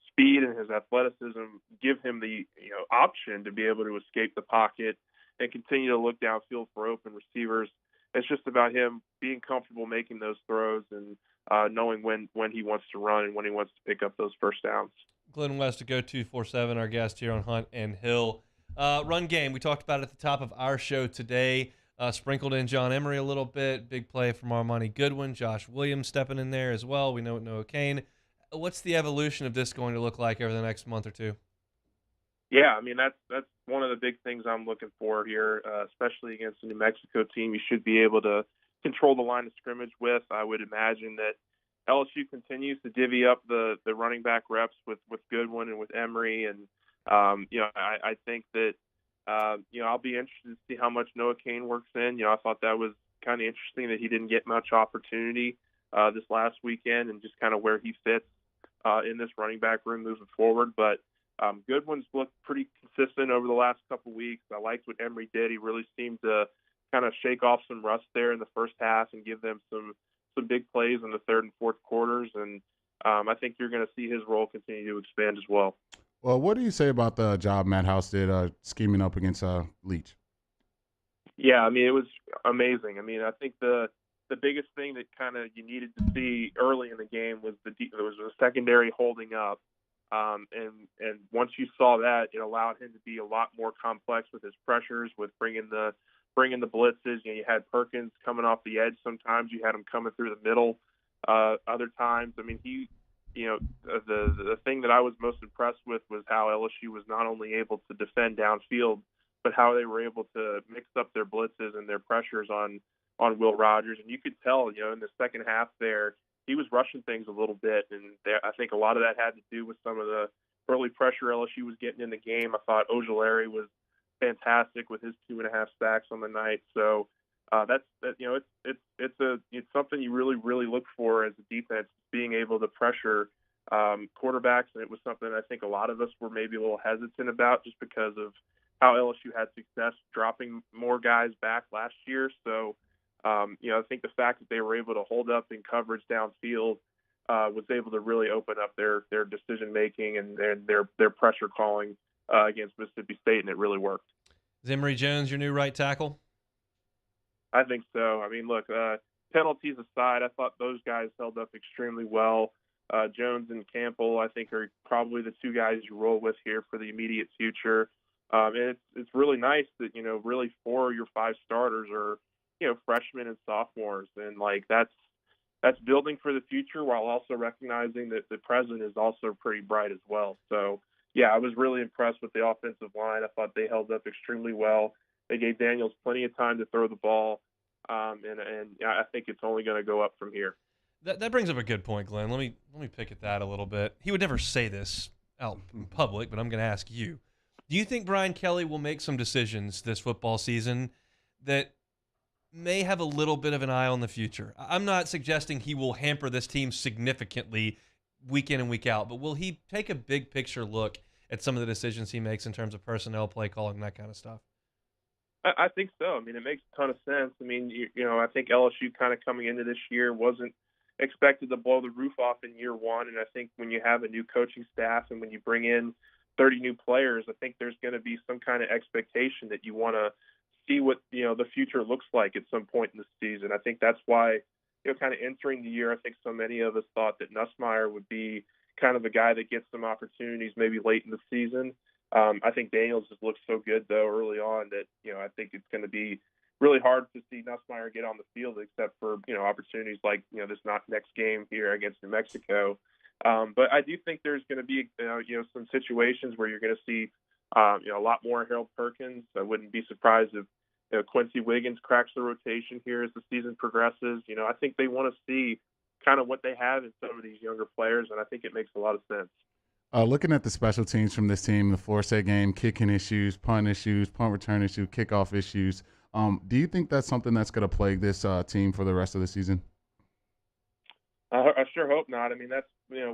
speed and his athleticism give him the option to be able to escape the pocket and continue to look downfield for open receivers. It's just about him being comfortable making those throws and knowing when he wants to run and when he wants to pick up those first downs. Glenn West to Go 247, our guest here on Hunt and Hill. Run game, we talked about it at the top of our show today. Sprinkled in John Emery a little bit. Big play from Armani Goodwin. Josh Williams stepping in there as well. We know Noah Kane. What's the evolution of this going to look like over the next month or two? Yeah, I mean, that's one of the big things I'm looking for here, especially against a New Mexico team. You should be able to control the line of scrimmage with. I would imagine that LSU continues to divvy up the running back reps with Goodwin and with Emery. And, I think that, I'll be interested to see how much Noah Kane works in. I thought that was kind of interesting that he didn't get much opportunity this last weekend and just kind of where he fits in this running back room moving forward. But Goodwin's looked pretty consistent over the last couple weeks. I liked what Emery did. He really seemed to kind of shake off some rust there in the first half and give them some big plays in the third and fourth quarters. And I think you're going to see his role continue to expand as well. Well, what do you say about the job Matt House did scheming up against Leach? Yeah, I mean, it was amazing. I mean, I think the biggest thing that kind of you needed to see early in the game was the secondary holding up. And once you saw that, it allowed him to be a lot more complex with his pressures, with bringing the blitzes. You had Perkins coming off the edge. Sometimes you had him coming through the middle. Other times, I mean, the thing that I was most impressed with was how LSU was not only able to defend downfield, but how they were able to mix up their blitzes and their pressures on Will Rogers. And you could tell, in the second half there, he was rushing things a little bit, and I think a lot of that had to do with some of the early pressure LSU was getting in the game. I thought Ojulari was fantastic with his 2.5 sacks on the night. So it's something you really, really look for as a defense, being able to pressure quarterbacks, and it was something I think a lot of us were maybe a little hesitant about just because of how LSU had success dropping more guys back last year. So I think the fact that they were able to hold up in coverage downfield was able to really open up their decision making and their pressure calling against Mississippi State, and it really worked. Is Emory Jones your new right tackle? I think so. I mean, look, penalties aside, I thought those guys held up extremely well. Jones and Campbell, I think, are probably the two guys you roll with here for the immediate future. And it's really nice that, really 4 of your 5 starters are, freshmen and sophomores. And like, that's building for the future while also recognizing that the present is also pretty bright as well. So yeah, I was really impressed with the offensive line. I thought they held up extremely well. They gave Daniels plenty of time to throw the ball. And I think it's only going to go up from here. That brings up a good point, Glenn. Let me pick at that a little bit. He would never say this out in public, but I'm going to ask you. Do you think Brian Kelly will make some decisions this football season that may have a little bit of an eye on the future? I'm not suggesting he will hamper this team significantly week in and week out, but will he take a big picture look at some of the decisions he makes in terms of personnel, play calling, that kind of stuff? I think so. I mean, it makes a ton of sense. I mean, I think LSU kind of coming into this year wasn't expected to blow the roof off in year one. And I think when you have a new coaching staff and when you bring in 30 new players, I think there's going to be some kind of expectation that you want to see what, the future looks like at some point in the season. I think that's why, kind of entering the year, I think so many of us thought that Nussmeier would be kind of a guy that gets some opportunities maybe late in the season. I think Daniels has looked so good, though, early on that, I think it's going to be really hard to see Nussmeier get on the field except for, opportunities like, this next game here against New Mexico. But I do think there's going to be, some situations where you're going to see, a lot more Harold Perkins. I wouldn't be surprised if, Quincy Wiggins cracks the rotation here as the season progresses. I think they want to see kind of what they have in some of these younger players, and I think it makes a lot of sense. Looking at the special teams from this team, the four-set game, kicking issues, punt return issue, kickoff issues, do you think that's something that's going to plague this team for the rest of the season? I sure hope not. I mean, that's,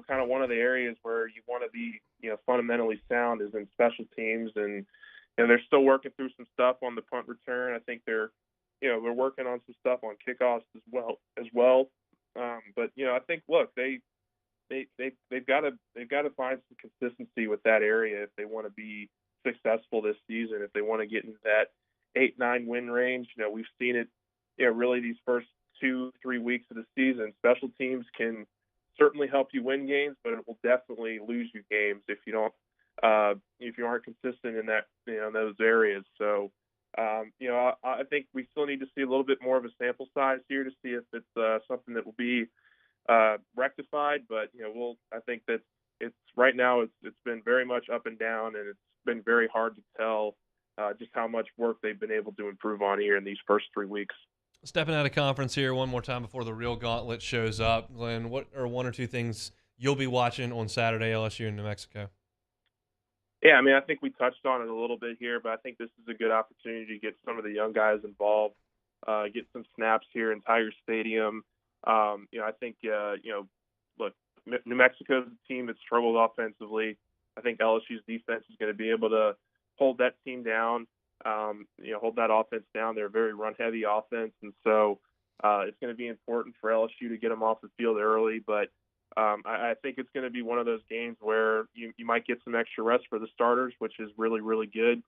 kind of one of the areas where you want to be, fundamentally sound is in special teams. And, they're still working through some stuff on the punt return. I think they're working on some stuff on kickoffs as well. But, I think, look, they've got to find some consistency with that area if they want to be successful this season, if they want to get into that 8-9 win range. We've seen it, really these first 2-3 weeks of the season. Special teams can certainly help you win games, but it will definitely lose you games if you don't, if you aren't consistent in that, those areas. So, I think we still need to see a little bit more of a sample size here to see if it's something that will be rectified. But, I think that it's right now it's been very much up and down, and it's been very hard to tell just how much work they've been able to improve on here in these first 3 weeks. Stepping out of conference here one more time before the real gauntlet shows up. Glenn, what are 1 or 2 things you'll be watching on Saturday, LSU in New Mexico? Yeah, I mean, I think we touched on it a little bit here, but I think this is a good opportunity to get some of the young guys involved, get some snaps here in Tiger Stadium. I think, look, New Mexico's a team that struggled offensively. I think LSU's defense is going to be able to hold that team down, hold that offense down. They're a very run-heavy offense, and so it's going to be important for LSU to get them off the field early. But I think it's going to be one of those games where you might get some extra rest for the starters, which is really, really good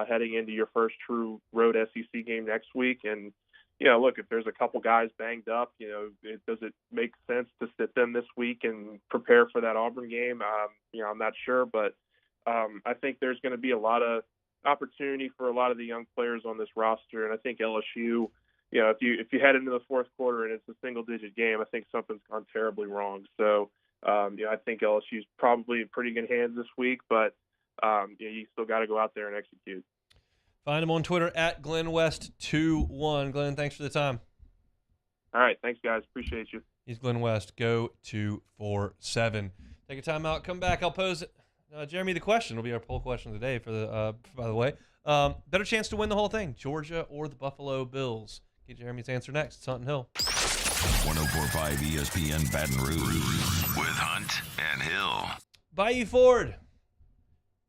heading into your first true road SEC game next week. And, look, if there's a couple guys banged up, does it make sense to sit them this week and prepare for that Auburn game? I'm not sure, but I think there's going to be a lot of opportunity for a lot of the young players on this roster. And I think LSU, if you head into the fourth quarter and it's a single-digit game, I think something's gone terribly wrong. So, I think LSU's probably in pretty good hands this week, but you still got to go out there and execute. Find him on Twitter at GlennWest21. Glenn, thanks for the time. All right, thanks, guys. Appreciate you. He's Glenn West. Go 247. Take a time out. Come back. I'll pose Jeremy the question. It'll be our poll question of the day. By the way, better chance to win the whole thing: Georgia or the Buffalo Bills? Get Jeremy's answer next. It's Hunt and Hill. 104.5 ESPN Baton Rouge with Hunt and Hill. Bayou Ford.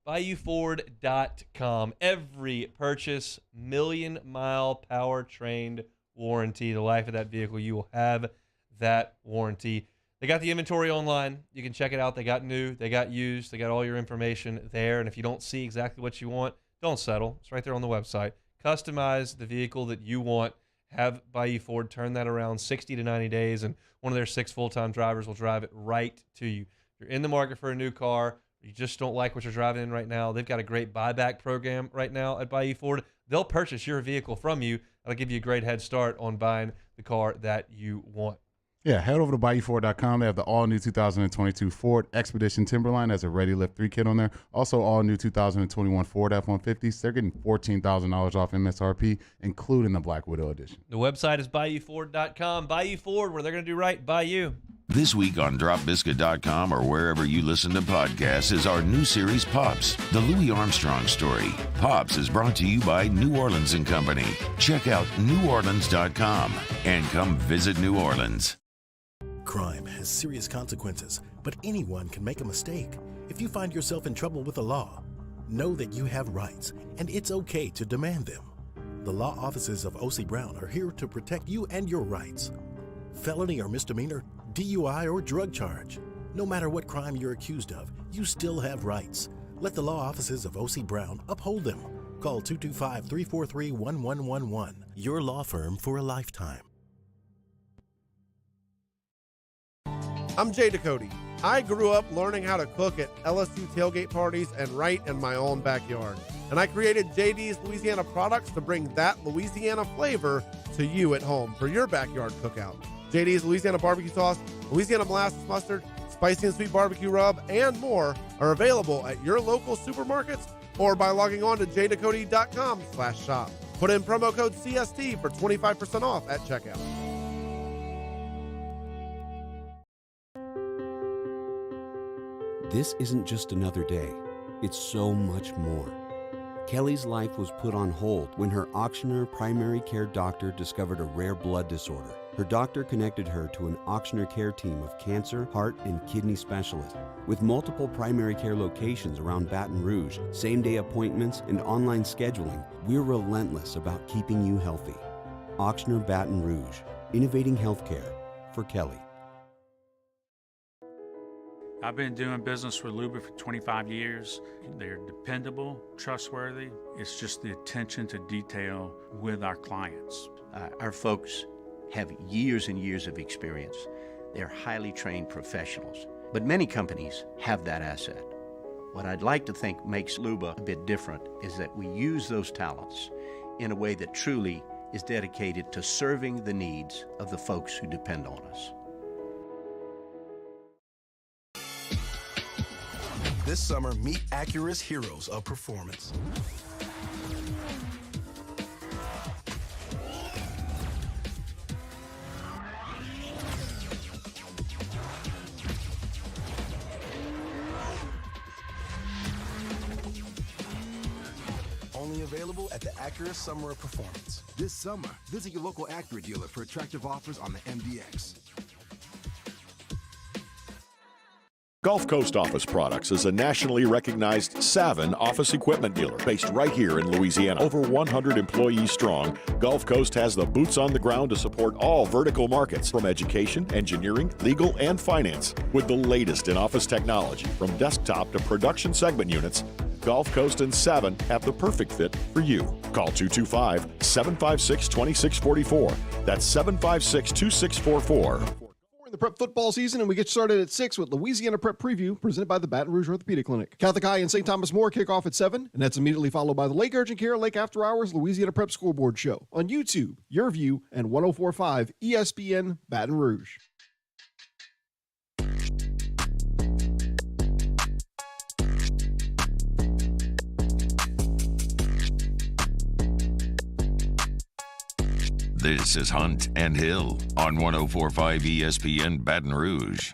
BayouFord.com. Every purchase, 1,000,000-mile powertrain warranty. The life of that vehicle, you will have that warranty. They got the inventory online. You can check it out. They got new. They got used. They got all your information there. And if you don't see exactly what you want, don't settle. It's right there on the website. Customize the vehicle that you want. Have Bayou Ford turn that around 60 to 90 days, and one of their 6 full-time drivers will drive it right to you. If you're in the market for a new car, you just don't like what you're driving in right now, they've got a great buyback program right now at Bayou Ford. They'll purchase your vehicle from you. That'll give you a great head start on buying the car that you want. Yeah, head over to BayouFord.com. They have the all-new 2022 Ford Expedition Timberline as a Ready Lift 3 kit on there. Also, all-new 2021 Ford F-150s. They're getting $14,000 off MSRP, including the Black Widow edition. The website is BayouFord.com. Bayou Ford, where they're going to do right by you. This week on DropBiscuit.com or wherever you listen to podcasts is our new series, Pops, the Louis Armstrong story. Pops is brought to you by New Orleans & Company. Check out NewOrleans.com and come visit New Orleans. Crime has serious consequences, but anyone can make a mistake. If you find yourself in trouble with the law, know that you have rights, and it's okay to demand them. The law offices of O.C. Brown are here to protect you and your rights. Felony or misdemeanor, DUI or drug charge. No matter what crime you're accused of, you still have rights. Let the law offices of O.C. Brown uphold them. Call 225-343-1111. Your law firm for a lifetime. I'm Jay Ducote. I grew up learning how to cook at LSU tailgate parties and right in my own backyard. And I created JD's Louisiana products to bring that Louisiana flavor to you at home for your backyard cookout. JD's Louisiana barbecue sauce, Louisiana molasses mustard, spicy and sweet barbecue rub, and more are available at your local supermarkets or by logging on to jducote.com/shop. Put in promo code CST for 25% off at checkout. This isn't just another day. It's so much more. Kelly's life was put on hold when her auctioneer primary care doctor discovered a rare blood disorder. Her doctor connected her to an auctioneer care team of cancer, heart, and kidney specialists. With multiple primary care locations around Baton Rouge, same-day appointments, and online scheduling, we're relentless about keeping you healthy. Auctioneer Baton Rouge, innovating healthcare for Kelly. I've been doing business with Luba for 25 years. They're dependable, trustworthy. It's just the attention to detail with our clients. Our folks have years and years of experience. They're highly trained professionals. But many companies have that asset. What I'd like to think makes Luba a bit different is that we use those talents in a way that truly is dedicated to serving the needs of the folks who depend on us. This summer, meet Acura's heroes of performance. Only available at the Acura Summer of Performance. This summer, visit your local Acura dealer for attractive offers on the MDX. Gulf Coast Office Products is a nationally recognized Savin office equipment dealer based right here in Louisiana. Over 100 employees strong, Gulf Coast has the boots on the ground to support all vertical markets from education, engineering, legal, and finance. With the latest in office technology, from desktop to production segment units, Gulf Coast and Savin have the perfect fit for you. Call 225-756-2644. That's 756-2644. The prep football season, and we get started at 6 with Louisiana Prep Preview presented by the Baton Rouge Orthopedic Clinic. Catholic High and St. Thomas More kick off at 7, and that's immediately followed by the Lake Urgent Care Lake After Hours Louisiana Prep Scoreboard Show on YouTube, Your View, and 104.5 ESPN Baton Rouge. This is Hunt and Hill on 104.5 ESPN Baton Rouge.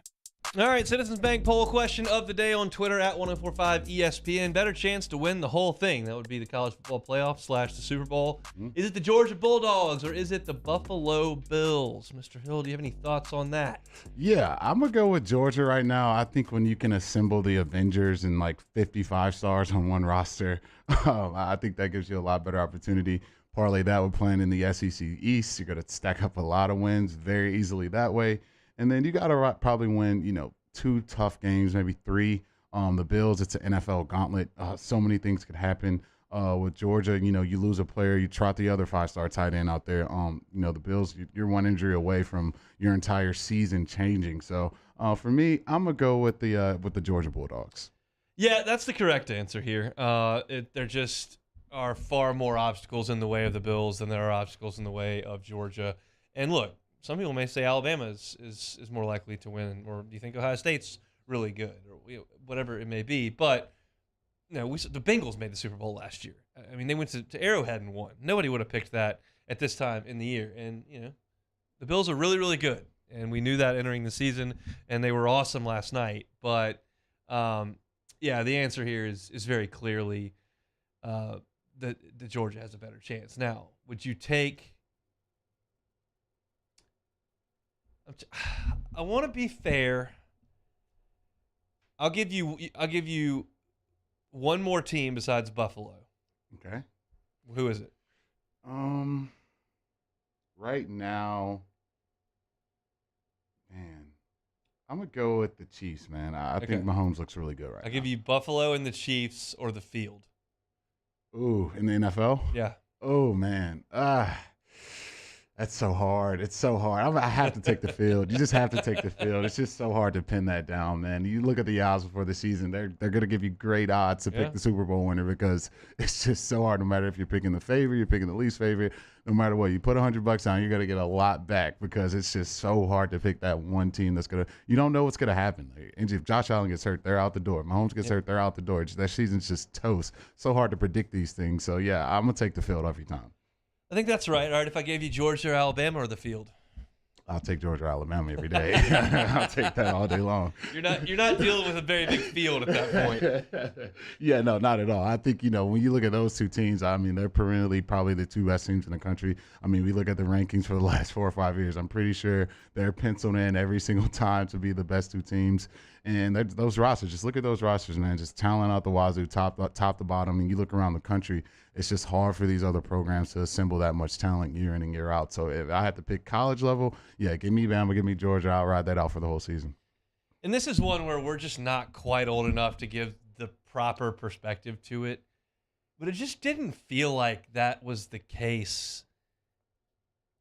All right, Citizens Bank poll question of the day on Twitter at 104.5 ESPN. Better chance to win the whole thing. That would be the college football playoff / the Super Bowl. Is it the Georgia Bulldogs or is it the Buffalo Bills? Mr. Hill, do you have any thoughts on that? Yeah, I'm going to go with Georgia right now. I think when you can assemble the Avengers and like 55 stars on one roster, I think that gives you a lot better opportunity. Parlay that with playing in the SEC East. You're going to stack up a lot of wins very easily that way. And then you got to probably win, 2 tough games, maybe 3. The Bills, it's an NFL gauntlet. So many things could happen. With Georgia, you lose a player, you trot the other 5-star tight end out there. The Bills, you're one injury away from your entire season changing. So for me, I'm going to go with the Georgia Bulldogs. Yeah, that's the correct answer here. There just are far more obstacles in the way of the Bills than there are obstacles in the way of Georgia. And look, some people may say Alabama is more likely to win, or do you think Ohio State's really good, or whatever it may be. But the Bengals made the Super Bowl last year. I mean, they went to Arrowhead and won. Nobody would have picked that at this time in the year. And the Bills are really, really good, and we knew that entering the season, and they were awesome last night. But yeah, the answer here is very clearly that Georgia has a better chance. Now, would you take? I want to be fair. I'll give you one more team besides Buffalo. Okay. Who is it? Right now, man, I'm gonna go with the Chiefs, man. I think Mahomes looks really good right now. I'll give you Buffalo and the Chiefs or the field. Ooh, in the NFL? Yeah. Oh man. That's so hard. It's so hard. I have to take the field. You just have to take the field. It's just so hard to pin that down, man. You look at the odds before the season, they're going to give you great odds to pick the Super Bowl winner because it's just so hard no matter if you're picking the favorite, you're picking the least favorite, no matter what. You put $100 on, you're going to get a lot back because it's just so hard to pick that one team that's going to – you don't know what's going to happen. And if Josh Allen gets hurt, they're out the door. Mahomes gets hurt, they're out the door. That season's just toast. So hard to predict these things. So, yeah, I'm going to take the field every time. I think that's right. All right, if I gave you Georgia or Alabama or the field. I'll take Georgia or Alabama every day. I'll take that all day long. You're not dealing with a very big field at that point. Yeah, no, not at all. I think, when you look at those two teams, I mean, they're perennially probably the two best teams in the country. I mean, we look at the rankings for the last 4 or 5 years. I'm pretty sure they're penciled in every single time to be the best two teams. And those rosters, just look at those rosters, man. Just talent out the wazoo, top to bottom. And you look around the country, it's just hard for these other programs to assemble that much talent year in and year out. So if I had to pick college level, yeah, give me Bama, give me Georgia. I'll ride that out for the whole season. And this is one where we're just not quite old enough to give the proper perspective to it. But it just didn't feel like that was the case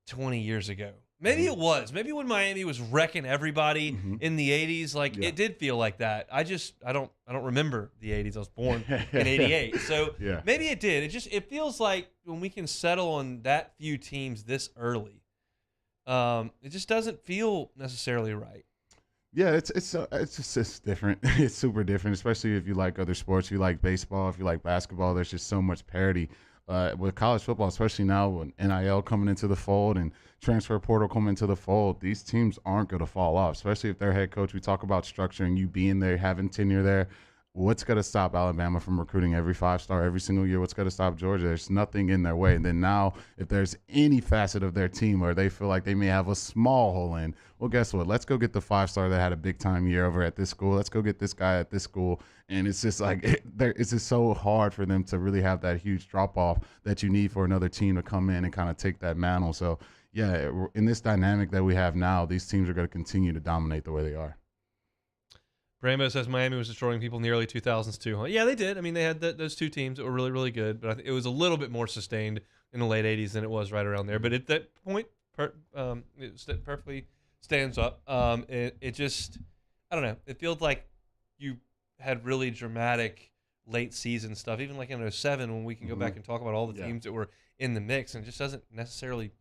20 years ago. Maybe it was. Maybe when Miami was wrecking everybody in the 80s, it did feel like that. I don't remember the 80s. I was born in 88. So maybe it did. It feels like when we can settle on that few teams this early, it just doesn't feel necessarily right. Yeah, it's just different. It's super different, especially if you like other sports. If you like baseball, if you like basketball, there's just so much parity. With college football, especially now when NIL coming into the fold and transfer portal coming into the fold, these teams aren't going to fall off, especially if their head coach, we talk about structure and you being there, having tenure there. What's going to stop Alabama from recruiting every 5-star every single year? What's going to stop Georgia? There's nothing in their way. And then now, if there's any facet of their team where they feel like they may have a small hole in, well, guess what? Let's go get the 5-star that had a big-time year over at this school. Let's go get this guy at this school. And it's just like it's just so hard for them to really have that huge drop-off that you need for another team to come in and kind of take that mantle. So, yeah, in this dynamic that we have now, these teams are going to continue to dominate the way they are. Rainbow says Miami was destroying people in the early 2000s too. Huh? Yeah, they did. I mean, they had those two teams that were really, really good, but I think it was a little bit more sustained in the late 80s than it was right around there. But at that point, it perfectly stands up. It just, I don't know. It feels like you had really dramatic late season stuff, even like in 2007 when we can go back and talk about all the teams that were in the mix, and it just doesn't necessarily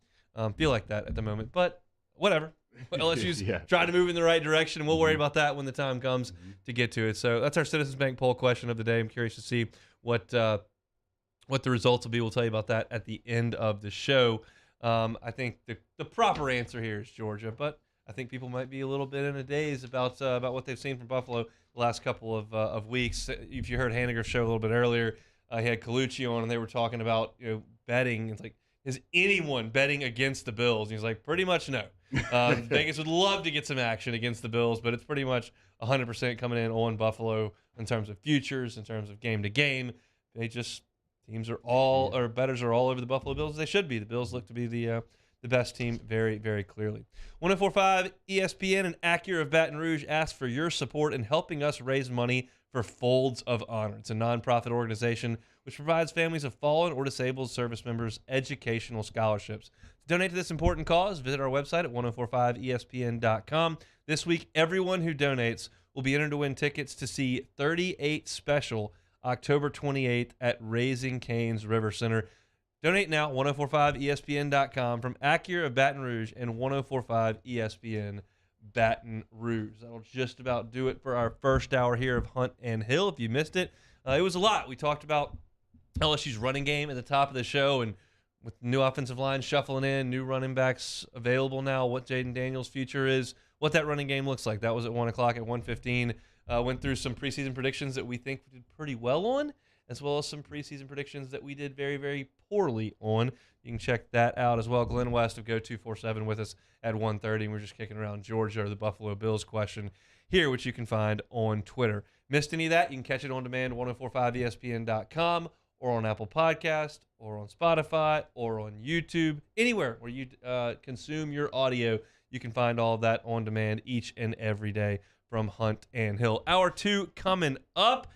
feel like that at the moment. But whatever. LSU's trying to move in the right direction, and we'll worry about that when the time comes to get to it. So that's our Citizens Bank poll question of the day. I'm curious to see what the results will be. We'll tell you about that at the end of the show. I think the proper answer here is Georgia, but I think people might be a little bit in a daze about what they've seen from Buffalo the last couple of weeks. If you heard Hanniger's show a little bit earlier, he had Colucci on, and they were talking about betting. It's like, is anyone betting against the Bills? And he's like, pretty much no. Vegas would love to get some action against the Bills, but it's pretty much 100% coming in on Buffalo in terms of futures, in terms of game to game. Teams are all, or bettors are all over the Buffalo Bills. They should be. The Bills look to be the best team very, very clearly. 104.5 ESPN and Acura of Baton Rouge ask for your support in helping us raise money for Folds of Honor. It's a nonprofit organization which provides families of fallen or disabled service members educational scholarships. To donate to this important cause, visit our website at 1045ESPN.com. This week, everyone who donates will be entered to win tickets to see 38 Special October 28th at Raising Cane's River Center. Donate now, 1045ESPN.com, from Acura of Baton Rouge and 1045 ESPN Baton Rouge. That'll just about do it for our first hour here of Hunt and Hill. If you missed it, it was a lot. We talked about LSU's running game at the top of the show, and with new offensive line shuffling in, new running backs available now, what Jaden Daniels' future is, what that running game looks like. That was at 1 o'clock at 1:15. Went through some preseason predictions that we think we did pretty well on, as well as some preseason predictions that we did very, very poorly on. You can check that out as well. Glenn West of Go247 with us at 1:30. We're just kicking around Georgia or the Buffalo Bills question here, which you can find on Twitter. Missed any of that? You can catch it on demand, 1045ESPN.com, or on Apple Podcast, or on Spotify, or on YouTube. Anywhere where you consume your audio, you can find all of that on demand each and every day from Hunt and Hill. Hour 2 coming up.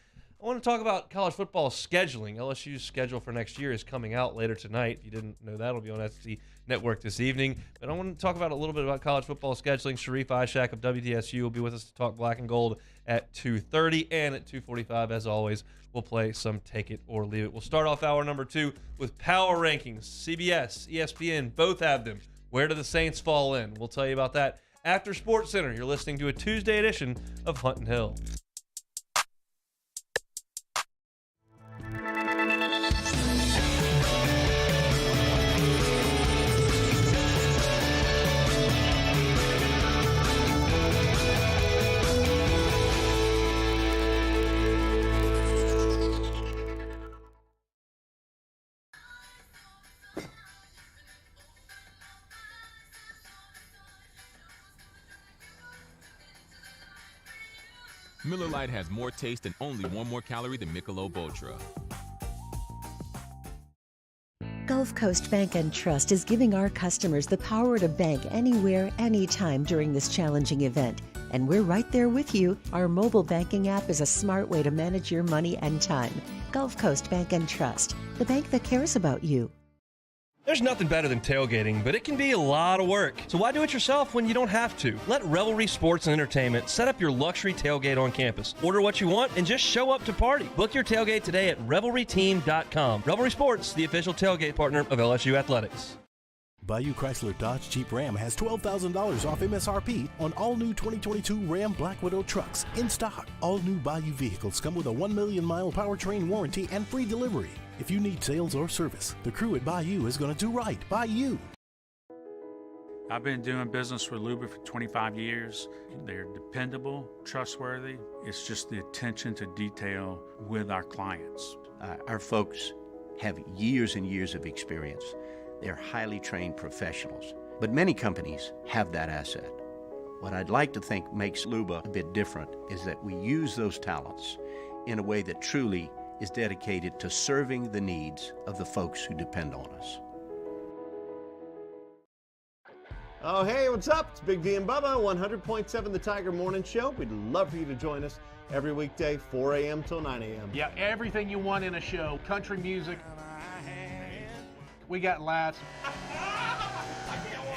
I want to talk about college football scheduling. LSU's schedule for next year is coming out later tonight. If you didn't know that, it'll be on SEC Network this evening. But I want to talk about a little bit about college football scheduling. Sharif Ishak of WTSU will be with us to talk black and gold at 2:30, and at 2:45, as always, we'll play some Take It or Leave It. We'll start off hour number 2 with power rankings. CBS, ESPN, both have them. Where do the Saints fall in? We'll tell you about that after Sports Center. You're listening to a Tuesday edition of Hunt and Hill. Miller Lite has more taste and only 1 more calorie than Michelob Ultra. Gulf Coast Bank and Trust is giving our customers the power to bank anywhere, anytime during this challenging event. And we're right there with you. Our mobile banking app is a smart way to manage your money and time. Gulf Coast Bank and Trust, the bank that cares about you. There's nothing better than tailgating, but it can be a lot of work. So why do it yourself when you don't have to? Let Revelry Sports and Entertainment set up your luxury tailgate on campus. Order what you want and just show up to party. Book your tailgate today at revelryteam.com. Revelry Sports, the official tailgate partner of LSU Athletics. Bayou Chrysler Dodge Jeep Ram has $12,000 off MSRP on all new 2022 Ram Black Widow trucks in stock. All new Bayou vehicles come with a 1 million mile powertrain warranty and free delivery. If you need sales or service, the crew at Bayou is going to do right by you. I've been doing business with Luba for 25 years. They're dependable, trustworthy. It's just the attention to detail with our clients. Our folks have years and years of experience. They're highly trained professionals, but many companies have that asset. What I'd like to think makes Luba a bit different is that we use those talents in a way that truly is dedicated to serving the needs of the folks who depend on us. Oh, hey, what's up? It's Big D and Bubba, 100.7 The Tiger Morning Show. We'd love for you to join us every weekday, 4 a.m. till 9 a.m. Yeah, everything you want in a show. Country music. We got laughs.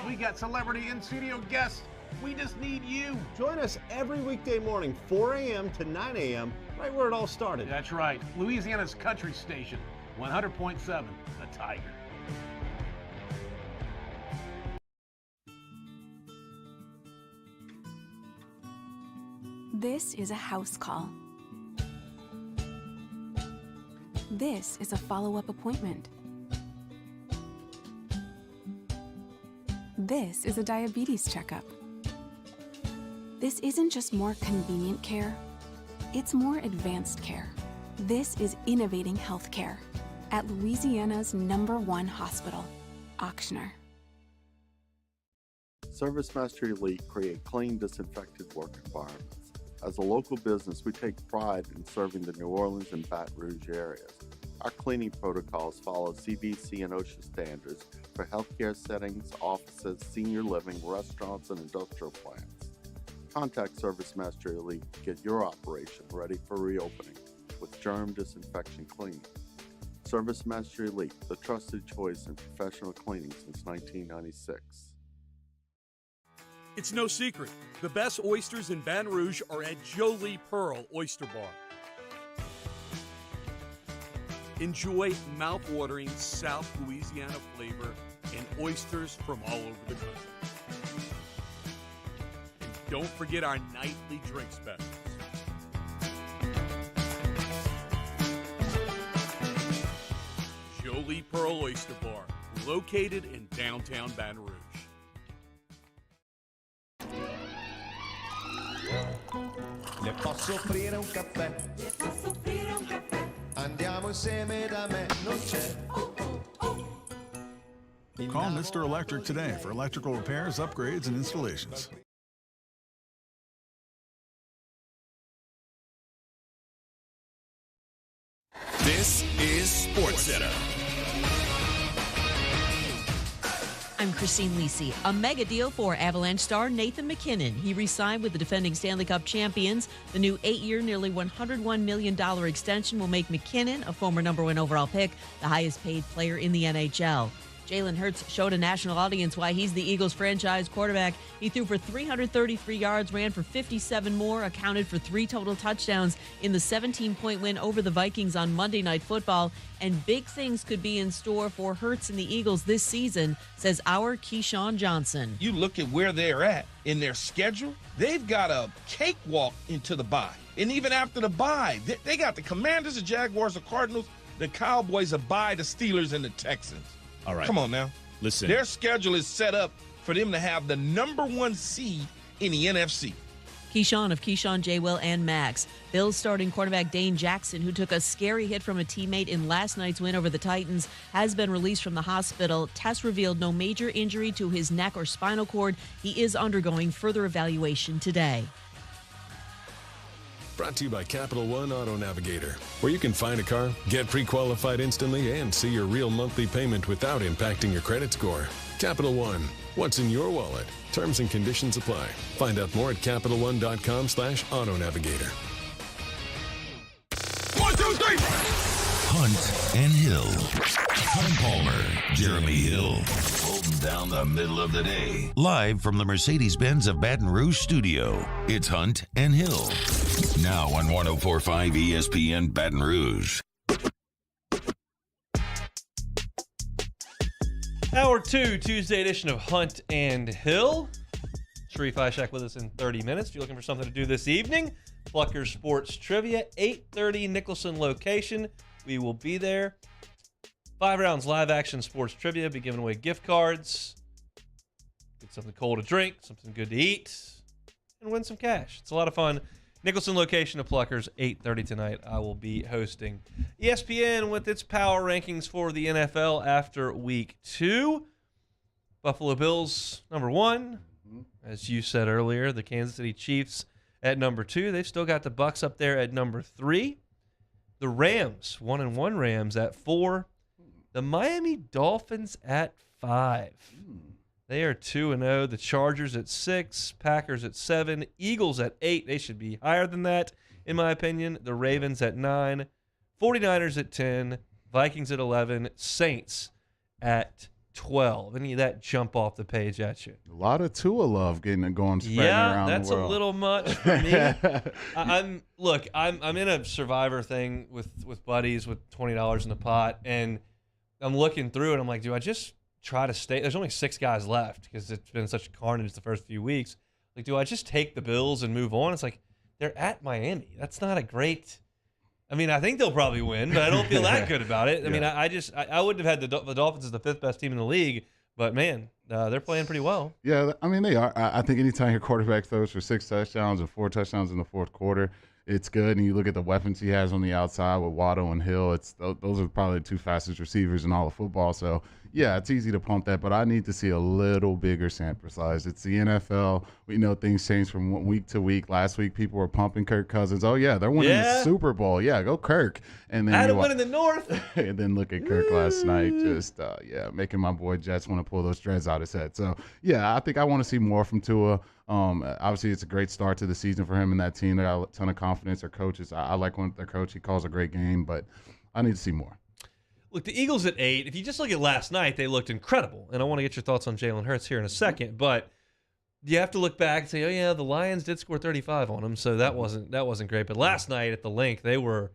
We got celebrity in-studio guests. We just need you. Join us every weekday morning, 4 a.m. to 9 a.m., right where it all started. That's right. Louisiana's country station, 100.7 The Tiger. This is a house call. This is a follow-up appointment. This is a diabetes checkup. This isn't just more convenient care, it's more advanced care. This is innovating healthcare at Louisiana's #1 hospital, Auctioner. ServiceMaster Elite create clean, disinfected work environments. As a local business, we take pride in serving the New Orleans and Baton Rouge areas. Our cleaning protocols follow CDC and OSHA standards for healthcare settings, offices, senior living, restaurants, and industrial plants. Contact ServiceMaster Elite to get your operation ready for reopening with germ disinfection cleaning. ServiceMaster Elite, the trusted choice in professional cleaning since 1996. It's no secret. The best oysters in Baton Rouge are at Jolie Pearl Oyster Bar. Enjoy mouth-watering South Louisiana flavor and oysters from all over the country. And don't forget our nightly drink specials. Jolie Pearl Oyster Bar, located in downtown Baton Rouge. Le posso offrire un caffè? Andiamo insieme da me, non c'è. Call Mr. Electric today for electrical repairs, upgrades, and installations. This is SportsCenter. I'm Christine Lisi. A mega deal for Avalanche star Nathan MacKinnon. He re-signed with the defending Stanley Cup champions. The new 8-year, nearly $101 million extension will make MacKinnon, a former #1 overall pick, the highest paid player in the NHL. Jalen Hurts showed a national audience why he's the Eagles' franchise quarterback. He threw for 333 yards, ran for 57 more, accounted for 3 total touchdowns in the 17-point win over the Vikings on Monday Night Football. And big things could be in store for Hurts and the Eagles this season, says our Keyshawn Johnson. You look at where they're at in their schedule, they've got a cakewalk into the bye. And even after the bye, they got the Commanders, the Jaguars, the Cardinals, the Cowboys, a bye, the Steelers, and the Texans. All right. Come on now. Listen. Their schedule is set up for them to have the #1 seed in the NFC. Keyshawn of Keyshawn, J. Will, and Max. Bills starting quarterback Dane Jackson, who took a scary hit from a teammate in last night's win over the Titans, has been released from the hospital. Tests revealed no major injury to his neck or spinal cord. He is undergoing further evaluation today. Brought to you by Capital One Auto Navigator, where you can find a car, get pre-qualified instantly, and see your real monthly payment without impacting your credit score. Capital One, what's in your wallet? Terms and conditions apply. Find out more at CapitalOne.com/Auto Navigator. 1, 2, 3. Hunt and Hill. Hunt Palmer, Jeremy Hill, holding down the middle of the day. Live from the Mercedes-Benz of Baton Rouge studio, it's Hunt and Hill. Now on 104.5 ESPN Baton Rouge. Hour 2, Tuesday edition of Hunt and Hill. Sharif Ishak with us in 30 minutes. If you're looking for something to do this evening, Plucker Sports Trivia, 8:30 Nicholson location. We will be there. 5 rounds live action sports trivia. Be giving away gift cards. Get something cold to drink, something good to eat, and win some cash. It's a lot of fun. Nicholson location of Pluckers, 8:30 tonight. I will be hosting. ESPN with its power rankings for the NFL after week 2. Buffalo Bills, #1. As you said earlier, the Kansas City Chiefs at #2. They've still got the Bucs up there at #3. The Rams, 1-1 Rams at 4. The Miami Dolphins at 5. They are 2-0. The Chargers at 6. Packers at 7. Eagles at 8. They should be higher than that, in my opinion. The Ravens at 9. 49ers at 10. Vikings at 11. Saints at 12. Any of that jump off the page at you? A lot of Tua love getting it going, spreading around the world. That's a little much for me. I'm in a Survivor thing with buddies with $20 in the pot, and I'm looking through it. I'm like, do I just try to stay? There's only 6 guys left because it's been such carnage the first few weeks. Like, do I just take the Bills and move on? It's like, they're at Miami. That's not a great. I mean, I think they'll probably win, but I don't feel that good about it. I mean, I wouldn't have had the Dolphins as the 5th best team in the league, but man, they're playing pretty well. Yeah, I mean, they are. I think anytime your quarterback throws for 6 touchdowns and 4 touchdowns in the fourth quarter, it's good. And you look at the weapons he has on the outside with Waddle and Hill. Those are probably the 2 fastest receivers in all of football. So, yeah, it's easy to pump that, but I need to see a little bigger sample size. It's the NFL. We know things change from week to week. Last week, people were pumping Kirk Cousins. Oh, yeah, they're winning the Super Bowl. Yeah, go Kirk. And then I had to win in the North. And then look at Kirk last night, just, making my boy Jets want to pull those dreads out his head. So, yeah, I think I want to see more from Tua. Obviously, it's a great start to the season for him and that team. They got a ton of confidence. Their coaches, I like when their coach, he calls a great game, but I need to see more. Look, the Eagles at 8, if you just look at last night, they looked incredible. And I want to get your thoughts on Jalen Hurts here in a second. But you have to look back and say, oh yeah, the Lions did score 35 on them, so that wasn't great. But last night at the Link, they were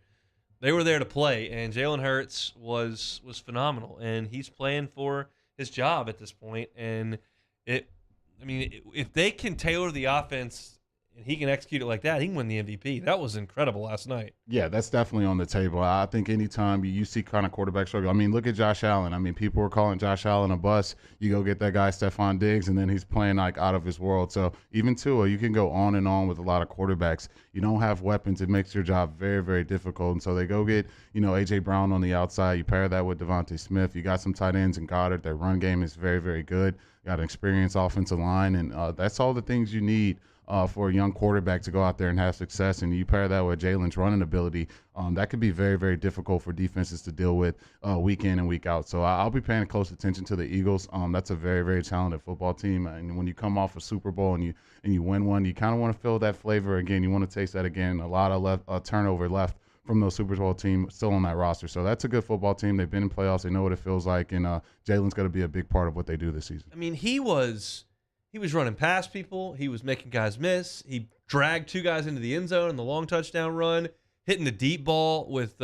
there to play, and Jalen Hurts was phenomenal, and he's playing for his job at this point. And if they can tailor the offense and he can execute it like that, he can win the MVP. That was incredible last night. Yeah, that's definitely on the table. I think anytime you see kind of quarterback struggle, I mean, look at Josh Allen. I mean, people were calling Josh Allen a bust. You go get that guy Stephon Diggs, and then he's playing like out of his world. So even Tua, you can go on and on with a lot of quarterbacks. You don't have weapons. It makes your job very, very difficult. And so they go get, A.J. Brown on the outside. You pair that with Devontae Smith. You got some tight ends and Goddard. Their run game is very, very good. You got an experienced offensive line, and that's all the things you need for a young quarterback to go out there and have success. And you pair that with Jalen's running ability, that could be very, very difficult for defenses to deal with week in and week out. So I'll be paying close attention to the Eagles. That's a very, very talented football team. And when you come off a Super Bowl and you win one, you kind of want to feel that flavor again. You want to taste that again. A lot of turnover left from those Super Bowl team still on that roster. So that's a good football team. They've been in playoffs. They know what it feels like. And Jalen's going to be a big part of what they do this season. I mean, he was running past people. He was making guys miss. He dragged two guys into the end zone in the long touchdown run, hitting the deep ball with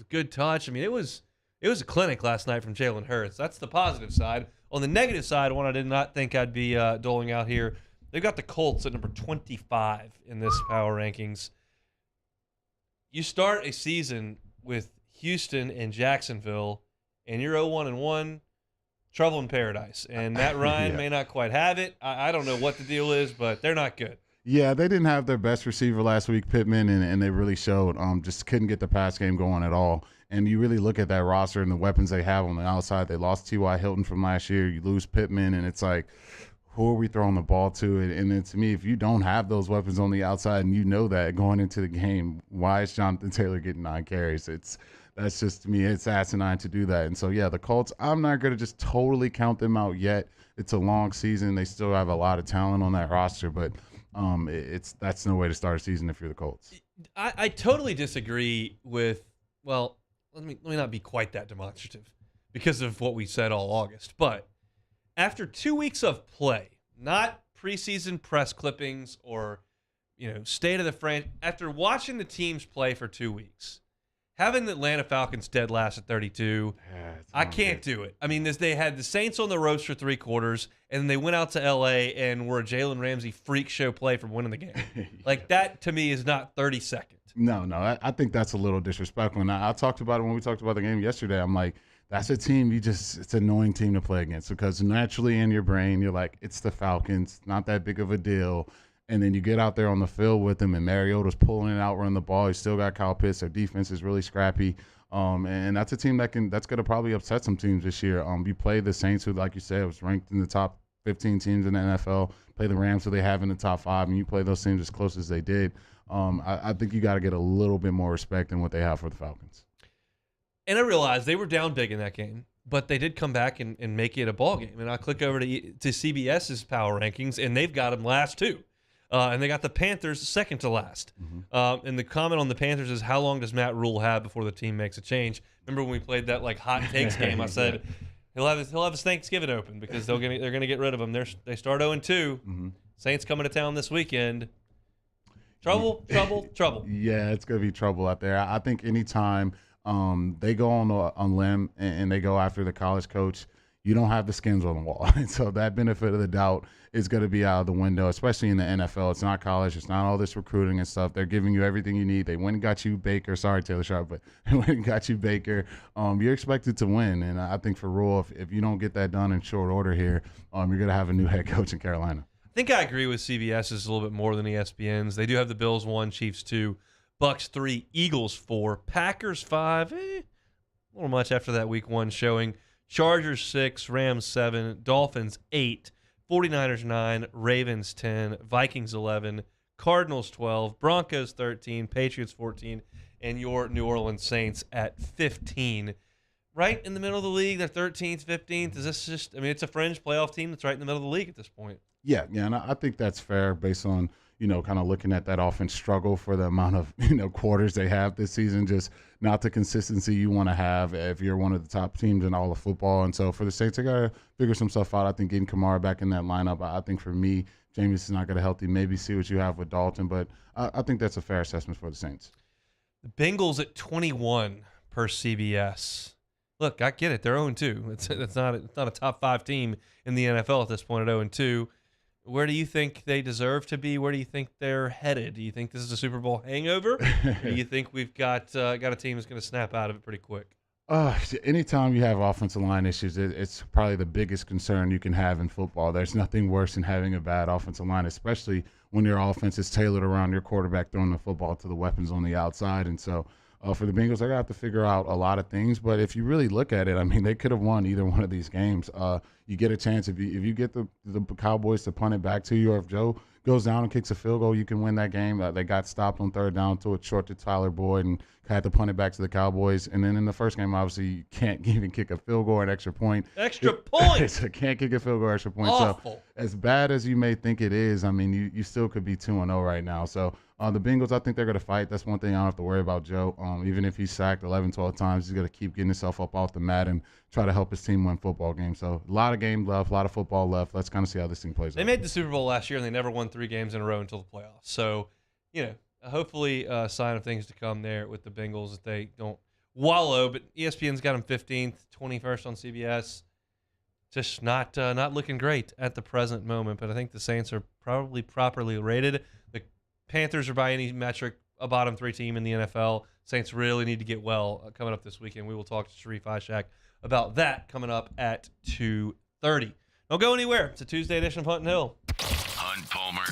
good touch. I mean, it was a clinic last night from Jalen Hurts. That's the positive side. On the negative side, one I did not think I'd be doling out here, they've got the Colts at number 25 in this power rankings. You start a season with Houston and Jacksonville, and you're 0-1-1. Trouble in paradise. And Matt Ryan may not quite have it. I don't know what the deal is, but they're not good. Yeah, they didn't have their best receiver last week, Pittman, and they really showed. Just couldn't get the pass game going at all. And you really look at that roster and the weapons they have on the outside. They lost T.Y. Hilton from last year. You lose Pittman, and it's like, who are we throwing the ball to? And then to me, if you don't have those weapons on the outside and you know that going into the game, why is Jonathan Taylor getting 9 carries? That's just, to me, it's asinine to do that. And so, yeah, the Colts, I'm not going to just totally count them out yet. It's a long season. They still have a lot of talent on that roster, but that's no way to start a season if you're the Colts. I totally disagree with, well, let me not be quite that demonstrative because of what we said all August. But after 2 weeks of play, not preseason press clippings or, state of the franchise, after watching the teams play for 2 weeks, having the Atlanta Falcons dead last at 32, I can't do it. I mean, they had the Saints on the ropes for 3 quarters, and then they went out to L.A. and were a Jalen Ramsey freak show play from winning the game. Like, that, to me, is not 30 seconds. No, I think that's a little disrespectful. And I talked about it when we talked about the game yesterday. I'm like, that's a team it's an annoying team to play against because naturally in your brain, you're like, it's the Falcons, not that big of a deal. And then you get out there on the field with them, and Mariota's pulling it out, running the ball. You still got Kyle Pitts. Their defense is really scrappy. And that's a team that's going to probably upset some teams this year. You play the Saints, who, like you said, was ranked in the top 15 teams in the NFL. Play the Rams, who they have in the top 5, and you play those teams as close as they did. I think you got to get a little bit more respect than what they have for the Falcons. And I realized they were down big in that game, but they did come back and make it a ball game. And I click over to CBS's power rankings, and they've got them last too. And they got the Panthers second to last. Mm-hmm. And the comment on the Panthers is, how long does Matt Rule have before the team makes a change? Remember when we played that hot takes game? I said he'll have his Thanksgiving open because they're going to get rid of him. They start 0-2. Mm-hmm. Saints coming to town this weekend. Trouble. Yeah, it's going to be trouble out there. I think anytime they go on a limb and they go after the college coach, you don't have the skins on the wall. And so that benefit of the doubt is going to be out of the window, especially in the NFL. It's not college. It's not all this recruiting and stuff. They're giving you everything you need. They went and got you Baker. Sorry, Taylor Sharp, but they went and got you Baker. You're expected to win. And I think for Rule, if you don't get that done in short order here, you're going to have a new head coach in Carolina. I think I agree with CBS's a little bit more than ESPN's. They do have the Bills 1, Chiefs 2, Bucks 3, Eagles 4, Packers 5. A little much after that Week 1 showing. Chargers 6, Rams 7, Dolphins 8, 49ers 9, Ravens 10, Vikings 11, Cardinals 12, Broncos 13, Patriots 14, and your New Orleans Saints at 15. Right in the middle of the league, they're 13th, 15th. Is this just, it's a fringe playoff team that's right in the middle of the league at this point. Yeah, and I think that's fair based on, kind of looking at that offense struggle for the amount of, quarters they have this season, just not the consistency you want to have if you're one of the top teams in all of football. And so for the Saints, they got to figure some stuff out. I think getting Kamara back in that lineup, I think for me, Jameis is not going to healthy. Maybe see what you have with Dalton, but I think that's a fair assessment for the Saints. The Bengals at 21 per CBS. Look, I get it. They're 0-2. It's not a top 5 team in the NFL at this point at 0-2. Where do you think they deserve to be? Where do you think they're headed? Do you think this is a Super Bowl hangover? Or do you think we've got a team that's going to snap out of it pretty quick? Anytime you have offensive line issues, it's probably the biggest concern you can have in football. There's nothing worse than having a bad offensive line, especially when your offense is tailored around your quarterback throwing the football to the weapons on the outside. And so for the Bengals, they're going to have to figure out a lot of things. But if you really look at it, I mean, they could have won either one of these games. You get a chance if you get the Cowboys to punt it back to you, or if Joe goes down and kicks a field goal, you can win that game. They got stopped on third down, threw it short to Tyler Boyd, and had to punt it back to the Cowboys. And then in the first game, obviously, you can't even kick a field goal or an extra point. Extra point! So can't kick a field goal or extra point. Awful. So as bad as you may think it is, I mean, you still could be 2-0 right now. So the Bengals, I think they're going to fight. That's one thing I don't have to worry about Joe. Even if he's sacked 11, 12 times, he's going to keep getting himself up off the mat and try to help his team win football games. So a lot of game left, a lot of football left. Let's kind of see how this thing plays out. They made the Super Bowl last year, and they never won 3 games in a row until the playoffs. So, hopefully a sign of things to come there with the Bengals if they don't wallow. But ESPN's got them 15th, 21st on CBS. Just not looking great at the present moment. But I think the Saints are probably properly rated. The Panthers are by any metric a bottom 3 team in the NFL. Saints really need to get well coming up this weekend. We will talk to Sharif Ishak about that coming up at 2:30. Don't go anywhere. It's a Tuesday edition of Hunt and Hill. Hunt Palmer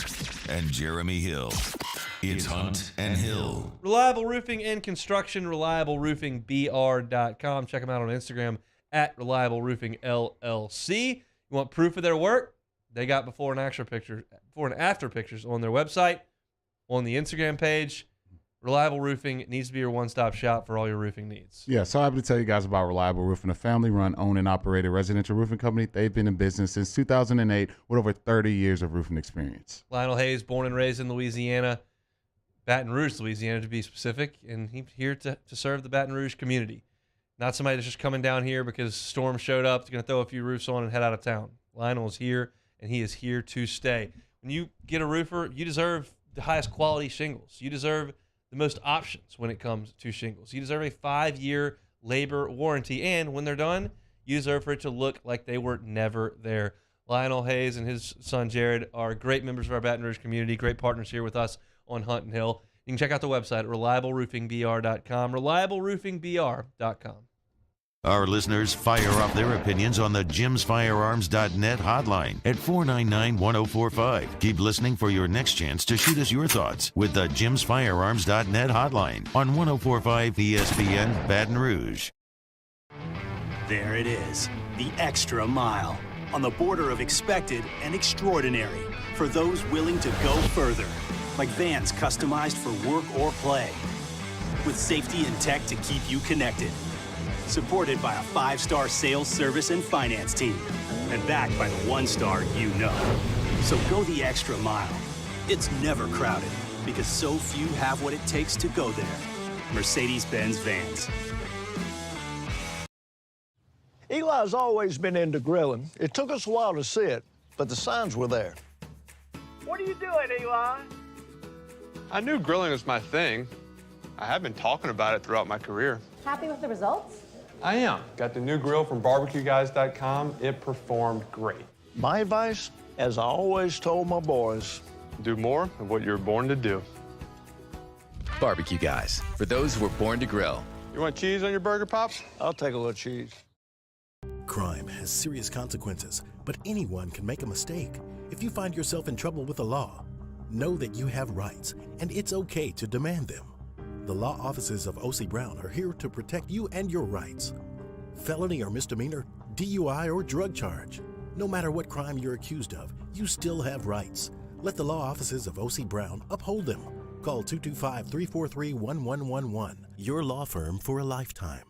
and Jeremy Hill. It's Hunt and Hill. Reliable Roofing and Construction, reliableroofingbr.com. Check them out on Instagram at Reliable Roofing LLC. You want proof of their work? They got before and after pictures on their website, on the Instagram page. Reliable Roofing needs to be your one-stop shop for all your roofing needs. Yeah, so happy to tell you guys about Reliable Roofing, a family-run, owned, and operated residential roofing company. They've been in business since 2008 with over 30 years of roofing experience. Lionel Hayes, born and raised in Louisiana, Baton Rouge, Louisiana to be specific, and he's here to serve the Baton Rouge community. Not somebody that's just coming down here because storm showed up, going to throw a few roofs on and head out of town. Lionel is here, and he is here to stay. When you get a roofer, you deserve the highest quality shingles. You deserve the most options when it comes to shingles. You deserve a 5-year labor warranty, and when they're done, you deserve for it to look like they were never there. Lionel Hayes and his son Jared are great members of our Baton Rouge community, great partners here with us on Hunt and Hill. You can check out the website at reliableroofingbr.com, reliableroofingbr.com. Our listeners fire off their opinions on the jimsfirearms.net hotline at 499-1045. Keep listening for your next chance to shoot us your thoughts with the jimsfirearms.net hotline on 1045 ESPN Baton Rouge. There it is, the extra mile, on the border of expected and extraordinary for those willing to go further, like vans customized for work or play, with safety and tech to keep you connected. Supported by a 5-star sales, service, and finance team. And backed by the 1-star you know. So go the extra mile. It's never crowded because so few have what it takes to go there. Mercedes-Benz Vans. Eli's always been into grilling. It took us a while to see it, but the signs were there. What are you doing, Eli? I knew grilling was my thing. I have been talking about it throughout my career. Happy with the results? I am. Got the new grill from barbecueguys.com. It performed great. My advice, as I always told my boys, do more of what you're born to do. Barbecue Guys, for those who were born to grill. You want cheese on your burger, Pops? I'll take a little cheese. Crime has serious consequences, but anyone can make a mistake. If you find yourself in trouble with the law, know that you have rights, and it's okay to demand them. The law offices of O.C. Brown are here to protect you and your rights. Felony or misdemeanor, DUI or drug charge. No matter what crime you're accused of, you still have rights. Let the law offices of O.C. Brown uphold them. Call 225-343-1111. Your law firm for a lifetime.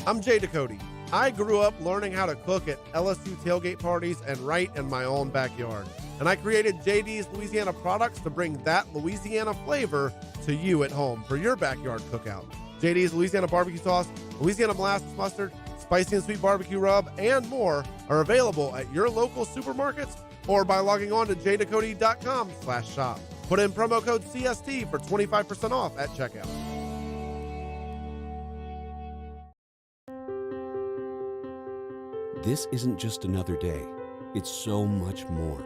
I'm Jay Ducote. I grew up learning how to cook at LSU tailgate parties and right in my own backyard. And I created JD's Louisiana products to bring that Louisiana flavor to you at home for your backyard cookout. JD's Louisiana barbecue sauce, Louisiana molasses mustard, spicy and sweet barbecue rub, and more are available at your local supermarkets or by logging on to jdacody.com/shop. Put in promo code CST for 25% off at checkout. This isn't just another day. It's so much more.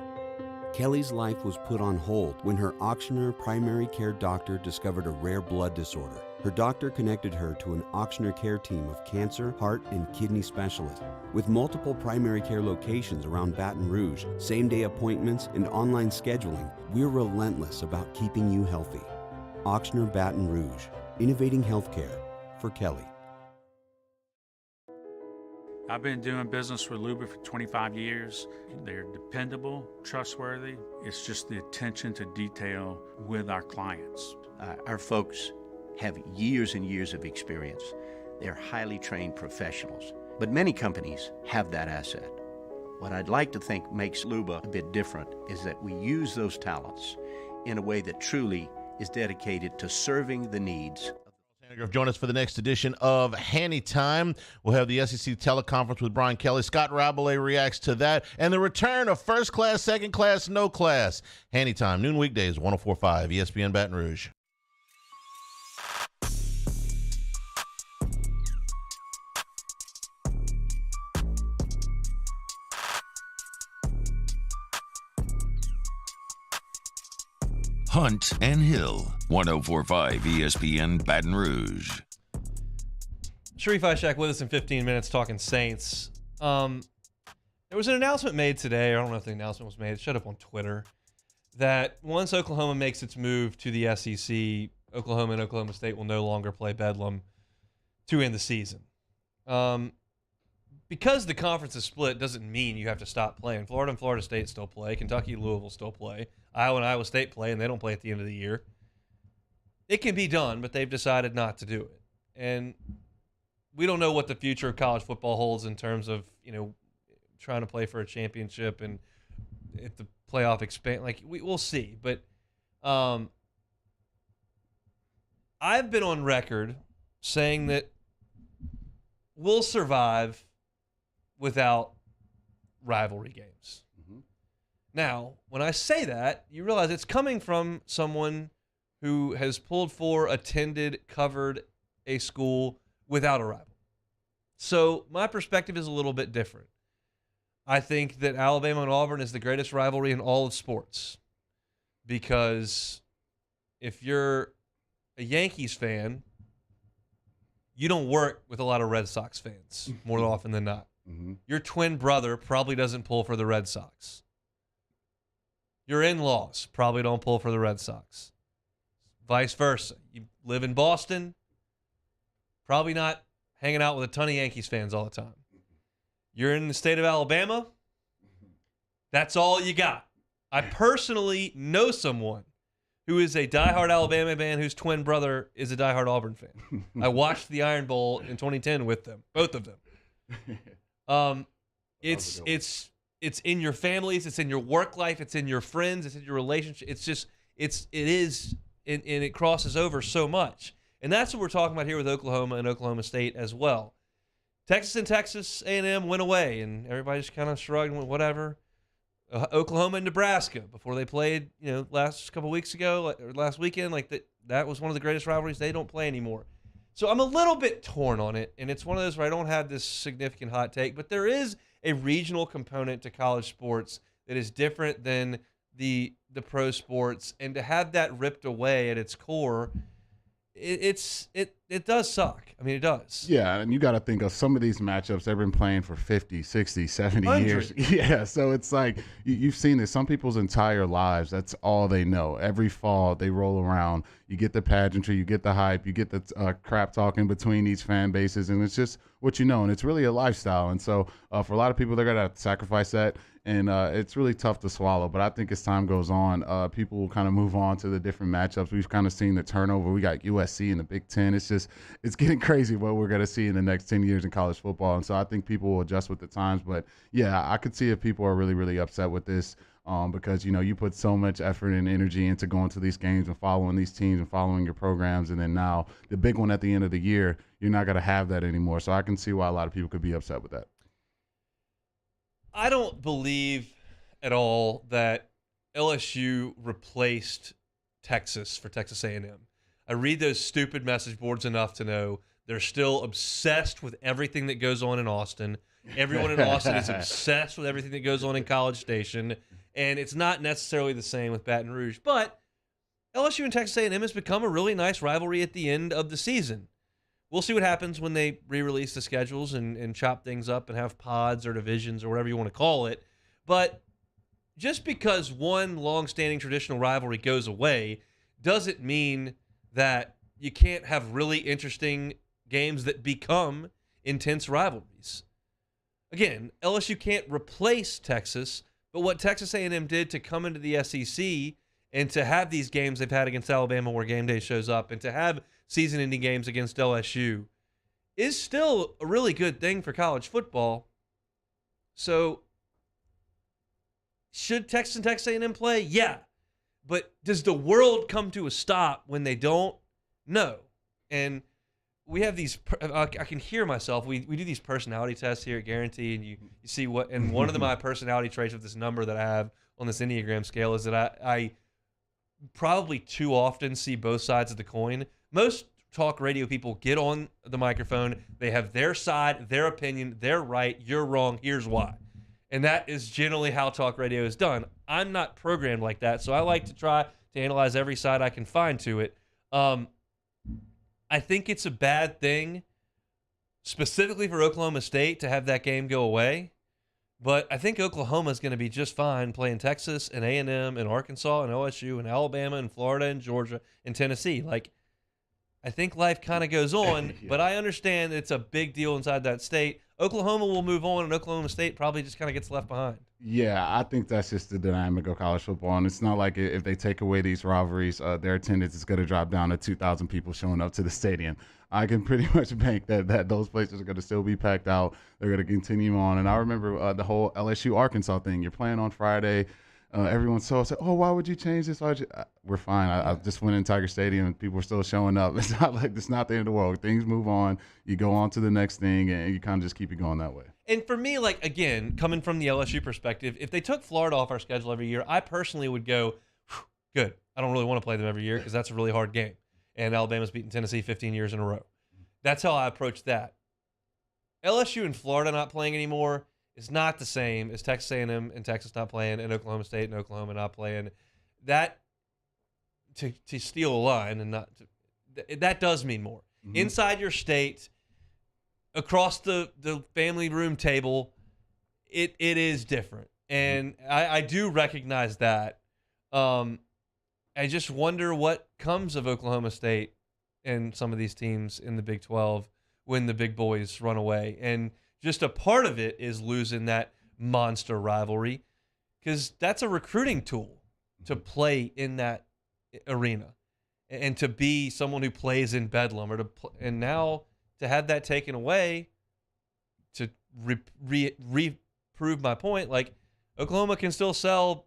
Kelly's life was put on hold when her auctioneer primary care doctor discovered a rare blood disorder. Her doctor connected her to an auctioneer care team of cancer, heart, and kidney specialists. With multiple primary care locations around Baton Rouge, same-day appointments, and online scheduling, we're relentless about keeping you healthy. Auctioneer Baton Rouge, innovating healthcare for Kelly. I've been doing business with Luba for 25 years. They're dependable, trustworthy. It's just the attention to detail with our clients. Our folks have years and years of experience. They're highly trained professionals, but many companies have that asset. What I'd like to think makes Luba a bit different is that we use those talents in a way that truly is dedicated to serving the needs. Join us for the next edition of Hanny Time. We'll have the SEC teleconference with Brian Kelly. Scott Rabelais reacts to that. And the return of first class, second class, no class. Hanny Time, noon weekdays, 104.5 ESPN Baton Rouge. Hunt and Hill, 104.5 ESPN Baton Rouge. Sharif Ishak with us in 15 minutes talking Saints. There was an announcement made today. I don't know if the announcement was made. It showed up on Twitter that once Oklahoma makes its move to the SEC, Oklahoma and Oklahoma State will no longer play Bedlam to end the season. Because the conference is split doesn't mean you have to stop playing. Florida and Florida State still play. Kentucky and Louisville still play. Iowa and Iowa State play, and they don't play at the end of the year. It can be done, but they've decided not to do it. And we don't know what the future of college football holds in terms of, trying to play for a championship and if the playoff expand. We'll see. But I've been on record saying that we'll survive without rivalry games. Mm-hmm. Now, when I say that, you realize it's coming from someone who has pulled for, attended, covered a school without a rival. So my perspective is a little bit different. I think that Alabama and Auburn is the greatest rivalry in all of sports, because if you're a Yankees fan, you don't work with a lot of Red Sox fans more often than not. Mm-hmm. Your twin brother probably doesn't pull for the Red Sox. Your in-laws probably don't pull for the Red Sox. Vice versa. You live in Boston, probably not hanging out with a ton of Yankees fans all the time. You're in the state of Alabama, that's all you got. I personally know someone who is a diehard Alabama fan whose twin brother is a diehard Auburn fan. I watched the Iron Bowl in 2010 with them, both of them. It's in your families, it's in your work life, it's in your friends, it's in your relationship. It is, and it crosses over so much. And that's what we're talking about here with Oklahoma and Oklahoma State as well. Texas and Texas A&M went away, and everybody just kind of shrugged and went, whatever. Oklahoma and Nebraska, before they played, last couple weeks ago, or last weekend, that was one of the greatest rivalries. They don't play anymore. So I'm a little bit torn on it, and it's one of those where I don't have this significant hot take, but there is a regional component to college sports that is different than the pro sports, and to have that ripped away at its core, it does suck. I mean, it does. Yeah, and you got to think of some of these matchups they've been playing for 50, 60, 70 years. Yeah, so it's like you've seen this. Some people's entire lives, that's all they know. Every fall they roll around. You get the pageantry, you get the hype, you get the crap talking between these fan bases, and it's just what you know, and it's really a lifestyle. And so for a lot of people, they're going to have to sacrifice that, and it's really tough to swallow. But I think as time goes on, people will kind of move on to the different matchups. We've kind of seen the turnover. We got USC in the Big Ten. It's getting crazy what we're going to see in the next 10 years in college football. And so I think people will adjust with the times. But, yeah, I could see if people are really, really upset with this. because, you put so much effort and energy into going to these games and following these teams and following your programs. And then now the big one at the end of the year, you're not going to have that anymore. So I can see why a lot of people could be upset with that. I don't believe at all that LSU replaced Texas for Texas A&M. I read those stupid message boards enough to know they're still obsessed with everything that goes on in Austin. Everyone in Austin is obsessed with everything that goes on in College Station, and it's not necessarily the same with Baton Rouge. But LSU and Texas A&M has become a really nice rivalry at the end of the season. We'll see what happens when they re-release the schedules and chop things up and have pods or divisions or whatever you want to call it. But just because one long-standing traditional rivalry goes away doesn't mean that you can't have really interesting games that become intense rivalries. Again, LSU can't replace Texas, but what Texas A&M did to come into the SEC and to have these games they've had against Alabama where game day shows up and to have season-ending games against LSU is still a really good thing for college football. So should Texas and Texas A&M play? Yeah. But does the world come to a stop when they don't? No. And we have these, I can hear myself, we do these personality tests here at Guarantee, and you see what, and one of my personality traits of this number that I have on this Enneagram scale is that I probably too often see both sides of the coin. Most talk radio people get on the microphone, they have their side, their opinion, they're right, you're wrong, here's why. And that is generally how talk radio is done. I'm not programmed like that, so I like to try to analyze every side I can find to it. I think it's a bad thing, specifically for Oklahoma State, to have that game go away. But I think Oklahoma is going to be just fine playing Texas and A&M and Arkansas and OSU and Alabama and Florida and Georgia and Tennessee. Like, I think life kind of goes on, but I understand it's a big deal inside that state. Oklahoma will move on, and Oklahoma State probably just kind of gets left behind. Yeah, I think that's just the dynamic of college football. And it's not like if they take away these rivalries, their attendance is going to drop down to 2,000 people showing up to the stadium. I can pretty much bank that those places are going to still be packed out. They're going to continue on. And I remember the whole LSU-Arkansas thing. You're playing on Friday. Everyone's so upset. Oh, why would you change this? We're fine. I just went in Tiger Stadium and people are still showing up. It's not like it's not the end of the world. Things move on. You go on to the next thing, and you kind of just keep it going that way. And for me, like, again, coming from the LSU perspective, if they took Florida off our schedule every year, I personally would go, good. I don't really want to play them every year because that's a really hard game. And Alabama's beaten Tennessee 15 years in a row. That's how I approach that. LSU and Florida not playing anymore is not the same as Texas A&M and Texas not playing and Oklahoma State and Oklahoma not playing. That, to steal a line, and not to, that does mean more. Mm-hmm. Inside your state, across the family room table, it is different. And I do recognize that. I just wonder what comes of Oklahoma State and some of these teams in the Big 12 when the big boys run away. And just a part of it is losing that monster rivalry, because that's a recruiting tool to play in that arena and to be someone who plays in Bedlam, and now to have that taken away, to reprove my point, like Oklahoma can still sell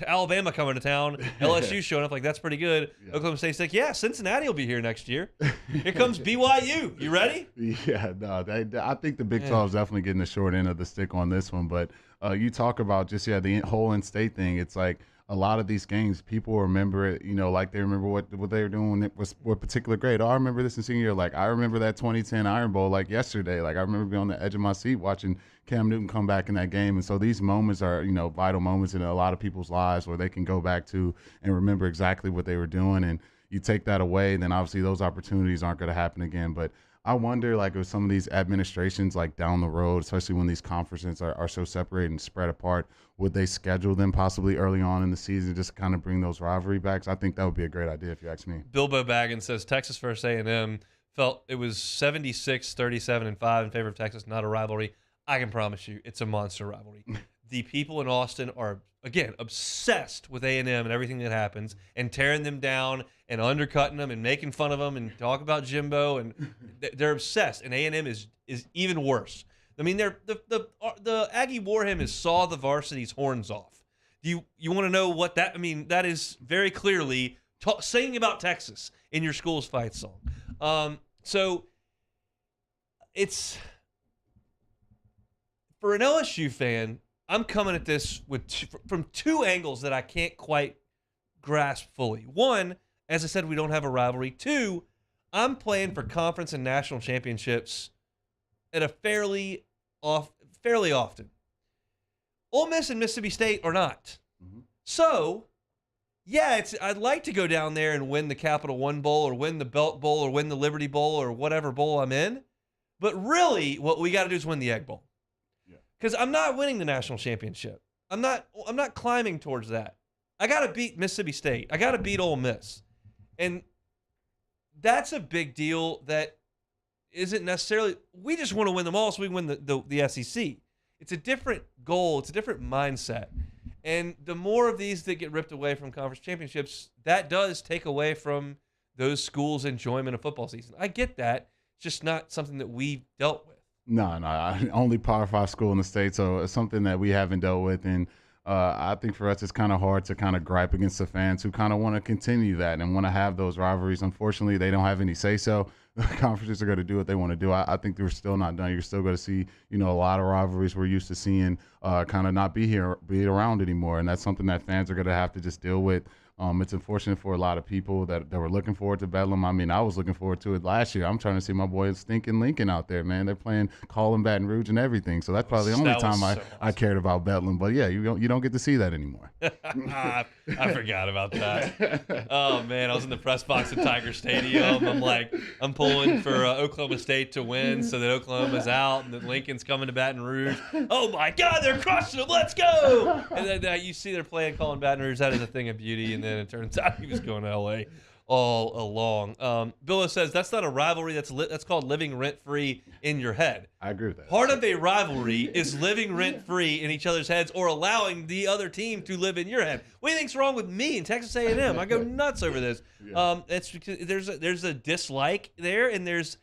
Alabama coming to town, LSU showing up, like that's pretty good. Yeah. Oklahoma State's like, yeah, Cincinnati will be here next year. Here comes BYU. You ready? Yeah, no, I think the Big 12 is definitely getting the short end of the stick on this one. But you talk about just, the whole in-state thing. It's like a lot of these games, people remember it, like they remember what they were doing when it was what particular grade. Oh, I remember this in senior year. Like, I remember that 2010 Iron Bowl like yesterday. Like, I remember being on the edge of my seat watching Cam Newton come back in that game. And so these moments are, vital moments in a lot of people's lives where they can go back to and remember exactly what they were doing. And you take that away, then obviously those opportunities aren't going to happen again. But I wonder, like, if some of these administrations, like down the road, especially when these conferences are so separated and spread apart, would they schedule them possibly early on in the season just to kind of bring those rivalry back? So I think that would be a great idea if you ask me. Bilbo Baggins says Texas versus A&M felt it was 76-37-5 in favor of Texas, not a rivalry. I can promise you it's a monster rivalry. The people in Austin are, again, obsessed with A&M and everything that happens and tearing them down and undercutting them and making fun of them and talk about Jimbo, and they're obsessed. And A&M is even worse. I mean, the Aggie Warham has saw the varsity's horns off. Do you want to know what that? I mean, that is very clearly singing about Texas in your school's fight song. So it's for an LSU fan. I'm coming at this from two angles that I can't quite grasp fully. One, as I said, we don't have a rivalry. Two, I'm playing for conference and national championships at a fairly often. Ole Miss and Mississippi State are not. Mm-hmm. So, yeah, I'd like to go down there and win the Capital One Bowl or win the Belt Bowl or win the Liberty Bowl or whatever bowl I'm in. But really, what we got to do is win the Egg Bowl. Because I'm not winning the national championship. I'm not climbing towards that. I got to beat Mississippi State. I got to beat Ole Miss. And that's a big deal that isn't necessarily – we just want to win them all so we can win the SEC. It's a different goal. It's a different mindset. And the more of these that get ripped away from conference championships, that does take away from those schools' enjoyment of football season. I get that. It's just not something that we've dealt with. No, only Power 5 school in the state, so it's something that we haven't dealt with. And I think for us, it's kind of hard to kind of gripe against the fans who kind of want to continue that and want to have those rivalries. Unfortunately, they don't have any say-so. The conferences are going to do what they want to do. I think we're still not done. You're still going to see, a lot of rivalries we're used to seeing kind of not be around anymore. And that's something that fans are going to have to just deal with. It's unfortunate for a lot of people that were looking forward to Bedlam. I mean, I was looking forward to it last year. I'm trying to see my boy Stinking Lincoln out there, man. They're playing Colin Baton Rouge and everything. So that's probably the only time I cared about Bedlam. But yeah, you don't get to see that anymore. I forgot about that. Oh man, I was in the press box at Tiger Stadium. I'm pulling for Oklahoma State to win so that Oklahoma's out and that Lincoln's coming to Baton Rouge. Oh my God, they're crushing them. Let's go. And then you see they're playing Colin Baton Rouge. That is a thing of beauty. And then it turns out he was going to L.A. all along. Billo says that's not a rivalry. That's called living rent-free in your head. I agree with that. Part of a rivalry is living rent-free in each other's heads or allowing the other team to live in your head. What do you think's wrong with me and Texas A&M? I go nuts over this. Yeah. It's because there's a dislike there and there's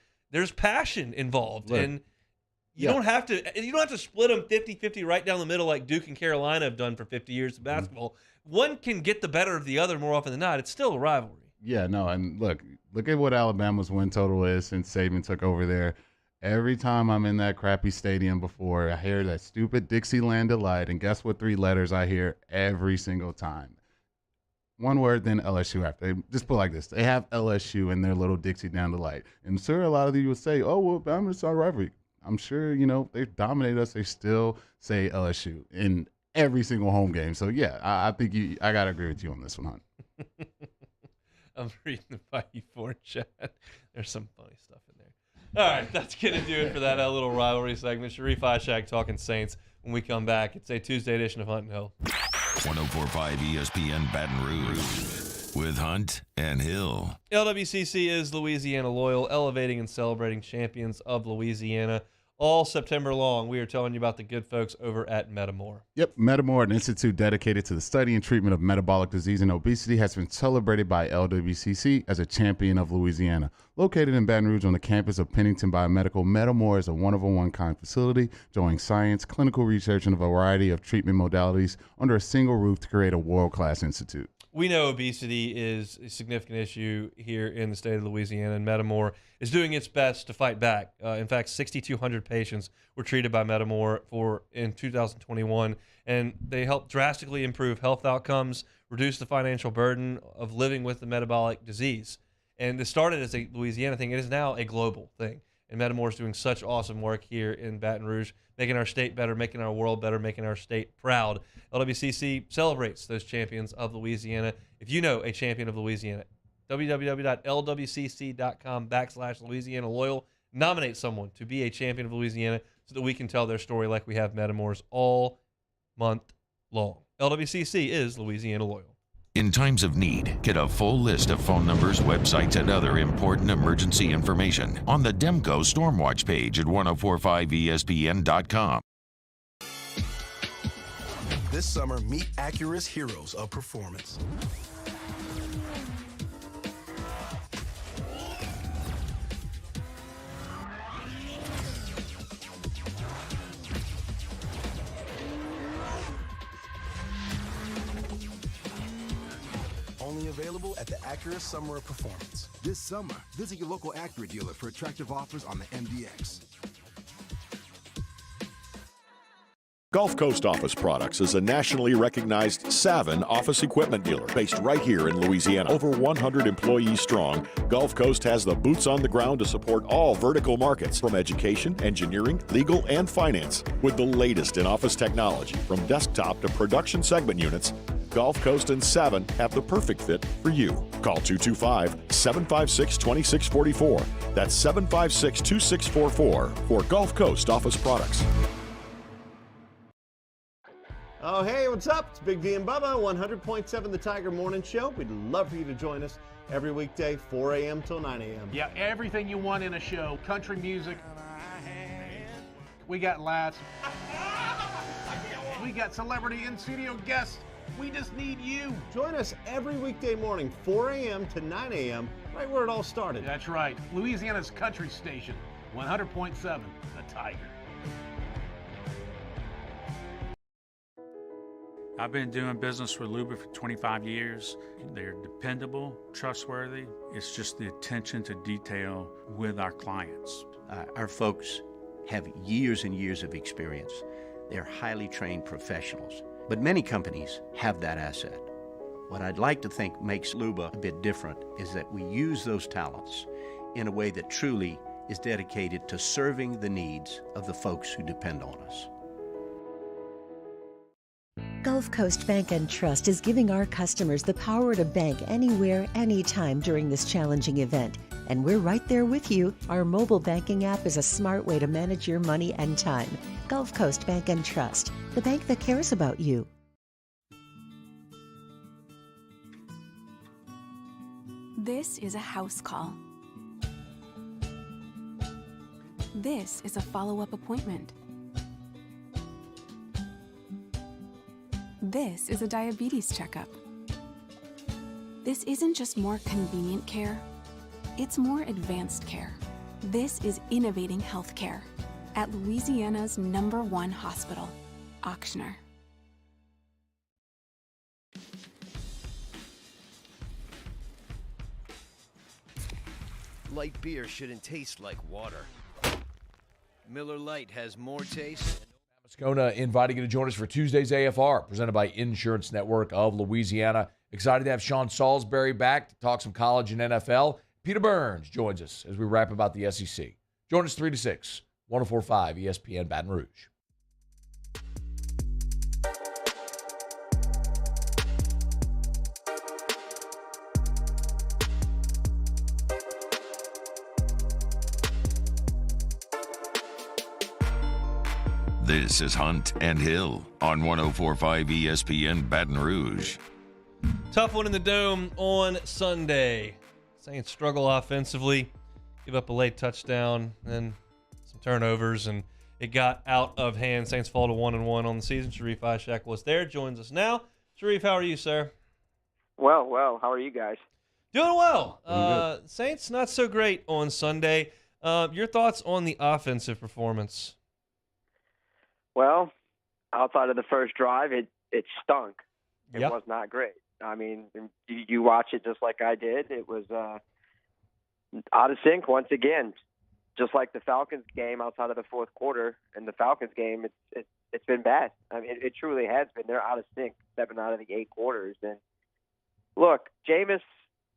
passion involved. Right. And you don't have to split them 50-50 right down the middle like Duke and Carolina have done for 50 years of basketball. Mm-hmm. One can get the better of the other more often than not. It's still a rivalry. Yeah, no, and look at what Alabama's win total is since Saban took over there. Every time I'm in that crappy stadium before, I hear that stupid Dixieland Delight, and guess what 3 letters I hear every single time? One word, then LSU after. They just put it like this. They have LSU in their little Dixieland Delight. And sure, a lot of you would say, oh, well, Bama's our rivalry. I'm sure, they dominate us. They still say LSU in every single home game. So, yeah, I think I got to agree with you on this one, Hunt. I'm reading the Bayou 4 chat. There's some funny stuff in there. All right, that's going to do it for that little rivalry segment. Sharif Ishaq talking Saints. When we come back, it's a Tuesday edition of Hunt and Hill. 104.5 ESPN Baton Rouge with Hunt and Hill. LWCC is Louisiana Loyal, elevating and celebrating champions of Louisiana. All September long, we are telling you about the good folks over at Metamore. Yep, Metamore, an institute dedicated to the study and treatment of metabolic disease and obesity, has been celebrated by LWCC as a champion of Louisiana. Located in Baton Rouge on the campus of Pennington Biomedical, Metamore is a one-of-a-kind facility, joining science, clinical research, and a variety of treatment modalities under a single roof to create a world-class institute. We know obesity is a significant issue here in the state of Louisiana, and Metamore is doing its best to fight back. In fact, 6,200 patients were treated by Metamore in 2021, and they helped drastically improve health outcomes, reduce the financial burden of living with the metabolic disease. And this started as a Louisiana thing. It is now a global thing. And Metamore is doing such awesome work here in Baton Rouge, making our state better, making our world better, making our state proud. LWCC celebrates those champions of Louisiana. If you know a champion of Louisiana, www.lwcc.com/Louisiana Loyal. Nominate someone to be a champion of Louisiana so that we can tell their story like we have Metamore's all month long. LWCC is Louisiana Loyal. In times of need, get a full list of phone numbers, websites, and other important emergency information on the Demco Stormwatch page at 1045ESPN.com. This summer, meet Acura's heroes of performance. deal at the Acura Summer of Performance. This summer, visit your local Acura dealer for attractive offers on the MDX. Gulf Coast Office Products is a nationally recognized Savin office equipment dealer based right here in Louisiana. Over 100 employees strong, Gulf Coast has the boots on the ground to support all vertical markets, from education, engineering, legal, and finance. With the latest in office technology, from desktop to production segment units, Gulf Coast and Savin have the perfect fit for you. Call 225-756-2644. That's 756-2644 for Gulf Coast Office Products. Oh, hey, what's up? It's Big V and Bubba, 100.7 The Tiger Morning Show. We'd love for you to join us every weekday, 4 a.m. till 9 a.m. Yeah, everything you want in a show. Country music. We got laughs. We got celebrity in-studio guests. We just need you. Join us every weekday morning, 4 a.m. to 9 a.m., right where it all started. That's right. Louisiana's country station, 100.7 The Tiger. I've been doing business with Luba for 25 years. They're dependable, trustworthy. It's just the attention to detail with our clients. Our folks have years and years of experience. They're highly trained professionals. But many companies have that asset. What I'd like to think makes Luba a bit different is that we use those talents in a way that truly is dedicated to serving the needs of the folks who depend on us. Gulf Coast Bank and Trust is giving our customers the power to bank anywhere, anytime during this challenging event. And we're right there with you. Our mobile banking app is a smart way to manage your money and time. Gulf Coast Bank and Trust, the bank that cares about you. This is a house call. This is a follow-up appointment. This is a diabetes checkup. This isn't just more convenient care, it's more advanced care. This is innovating healthcare at Louisiana's #1 hospital, Ochsner. Light beer shouldn't taste like water. Miller Lite has more taste. Moscona inviting you to join us for Tuesday's AFR, presented by Insurance Network of Louisiana. Excited to have Sean Salisbury back to talk some college and NFL. Peter Burns joins us as we wrap about the SEC. Join us 3 to 6, 104.5 ESPN Baton Rouge. This is Hunt and Hill on 104.5 ESPN Baton Rouge. Tough one in the Dome on Sunday. Saints struggle offensively, give up a late touchdown, then some turnovers, and it got out of hand. Saints fall to 1-1 on the season. Sharif Ishaq was there, joins us now. Sharif, how are you, sir? Well, how are you guys? Doing well. Saints not so great on Sunday. Your thoughts on the offensive performance? Well, outside of the first drive, it stunk. It Yep. was not great. I mean, you watch it just like I did. It was out of sync once again, just like the Falcons game outside of the fourth quarter. And the Falcons game, it's been bad. I mean, it truly has been. They're out of sync 7 out of the 8 quarters. And look, Jameis,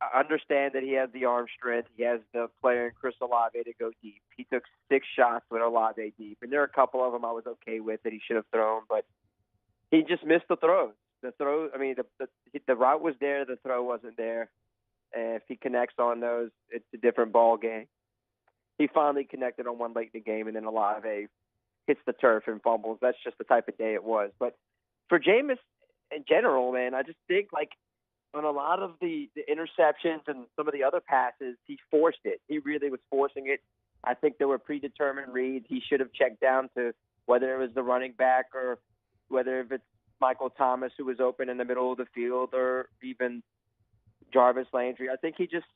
I understand that he has the arm strength. He has the player in Chris Olave to go deep. He took 6 shots with Olave deep, and there are a couple of them I was okay with that he should have thrown, but he just missed the throws. The route was there, the throw wasn't there. And if he connects on those, it's a different ball game. He finally connected on one late in the game, and then Olave hits the turf and fumbles. That's just the type of day it was. But for Jameis in general, man, I just think on a lot of the interceptions and some of the other passes, he forced it. He really was forcing it. I think there were predetermined reads. He should have checked down to whether it was the running back or whether if it's Michael Thomas who was open in the middle of the field or even Jarvis Landry. I think he just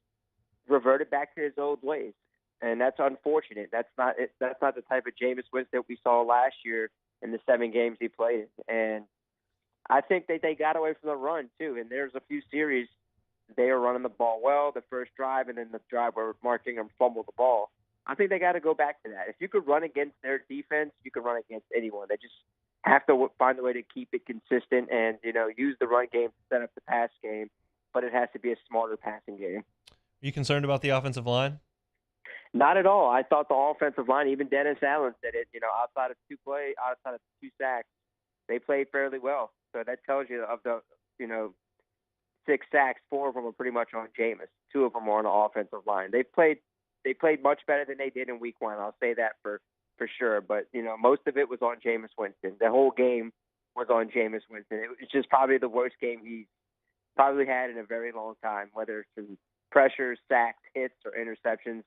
reverted back to his old ways, and that's unfortunate. That's not the type of Jameis Winston we saw last year in the 7 games he played. And I think that they got away from the run, too. And there's a few series they were running the ball well the first drive, and then the drive where Mark Ingram fumbled the ball. I think they got to go back to that. If you could run against their defense, you can run against anyone. They just have to find a way to keep it consistent and, use the run game to set up the pass game, but it has to be a smarter passing game. Are you concerned about the offensive line? Not at all. I thought the offensive line, even Dennis Allen said it, outside of two sacks, they played fairly well. So that tells you of the, 6 sacks, 4 of them are pretty much on Jameis. 2 of them are on the offensive line. They played much better than they did in week 1. I'll say that for sure. But, most of it was on Jameis Winston. The whole game was on Jameis Winston. It was just probably the worst game he's probably had in a very long time, whether it's in pressures, sacks, hits, or interceptions.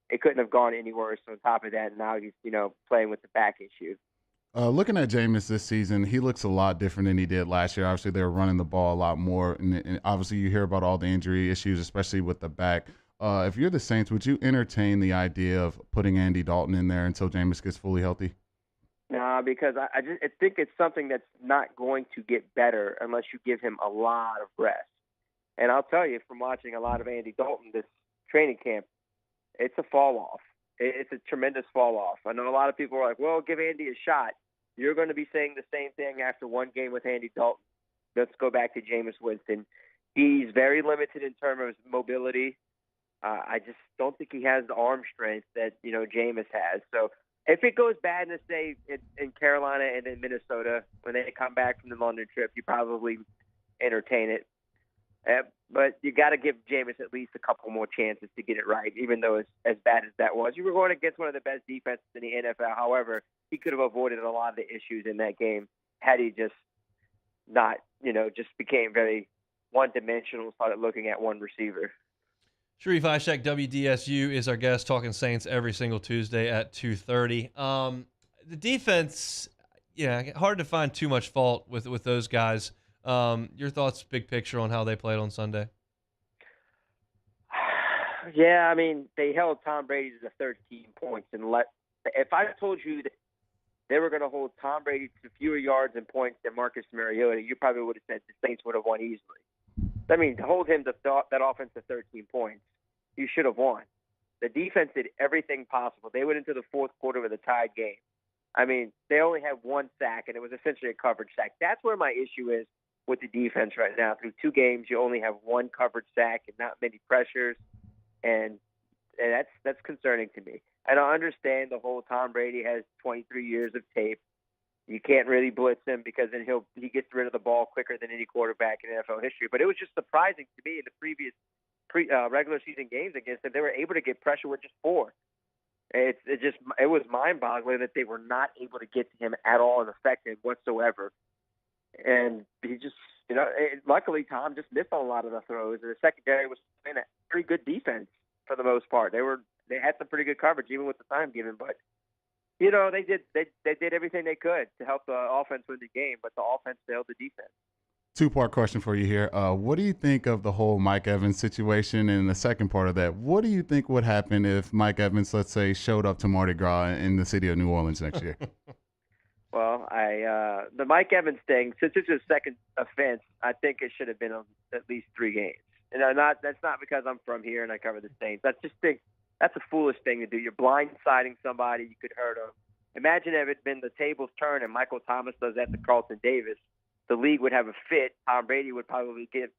It couldn't have gone any worse. On top of that, now he's, playing with the back issue. Looking at Jameis this season, he looks a lot different than he did last year. Obviously, they were running the ball a lot more, and obviously you hear about all the injury issues, especially with the back. If you're the Saints, would you entertain the idea of putting Andy Dalton in there until Jameis gets fully healthy? No, because I think it's something that's not going to get better unless you give him a lot of rest. And I'll tell you, from watching a lot of Andy Dalton this training camp, it's a fall off. It's a tremendous fall off. I know a lot of people are like, well, give Andy a shot. You're going to be saying the same thing after one game with Andy Dalton. Let's go back to Jameis Winston. He's very limited in terms of his mobility. I just don't think he has the arm strength that, Jameis has. So if it goes bad, let's say in Carolina and in Minnesota, when they come back from the London trip, you probably entertain it. But you got to give Jameis at least a couple more chances to get it right, even though as bad as that was. You were going against one of the best defenses in the NFL. However, he could have avoided a lot of the issues in that game had he just not, just became very one-dimensional, started looking at one receiver. Sharif Ishak, WDSU, is our guest, talking Saints every single Tuesday at 2:30. The defense, hard to find too much fault with those guys. Your thoughts, big picture, on how they played on Sunday? Yeah, I mean, they held Tom Brady to 13 points. If I told you that they were going to hold Tom Brady to fewer yards and points than Marcus Mariota, you probably would have said the Saints would have won easily. I mean, to hold him to that offense to 13 points, you should have won. The defense did everything possible. They went into the fourth quarter with a tied game. I mean, they only had 1 sack, and it was essentially a coverage sack. That's where my issue is with the defense right now. Through 2 games, you only have 1 coverage sack and not many pressures, and that's concerning to me. And I understand the whole Tom Brady has 23 years of tape. You can't really blitz him because then he gets rid of the ball quicker than any quarterback in NFL history. But it was just surprising to me in the previous regular season games against him, they were able to get pressure with just 4. It was mind-boggling that they were not able to get to him at all and affect him whatsoever. And he just, luckily Tom just missed on a lot of the throws. And the secondary was playing a pretty good defense for the most part. They had some pretty good coverage even with the time given, but they did everything they could to help the offense win the game, but the offense failed the defense. 2-part question for you here. What do you think of the whole Mike Evans situation? And the second part of that, what do you think would happen if Mike Evans, let's say, showed up to Mardi Gras in the city of New Orleans next year? Well, the Mike Evans thing, since it's his second offense, I think it should have been at least 3 games. And that's not because I'm from here and I cover the Saints. That's a foolish thing to do. You're blindsiding somebody. You could hurt them. Imagine if it had been the tables turn and Michael Thomas does that to Carlton Davis. The league would have a fit. Tom Brady would probably get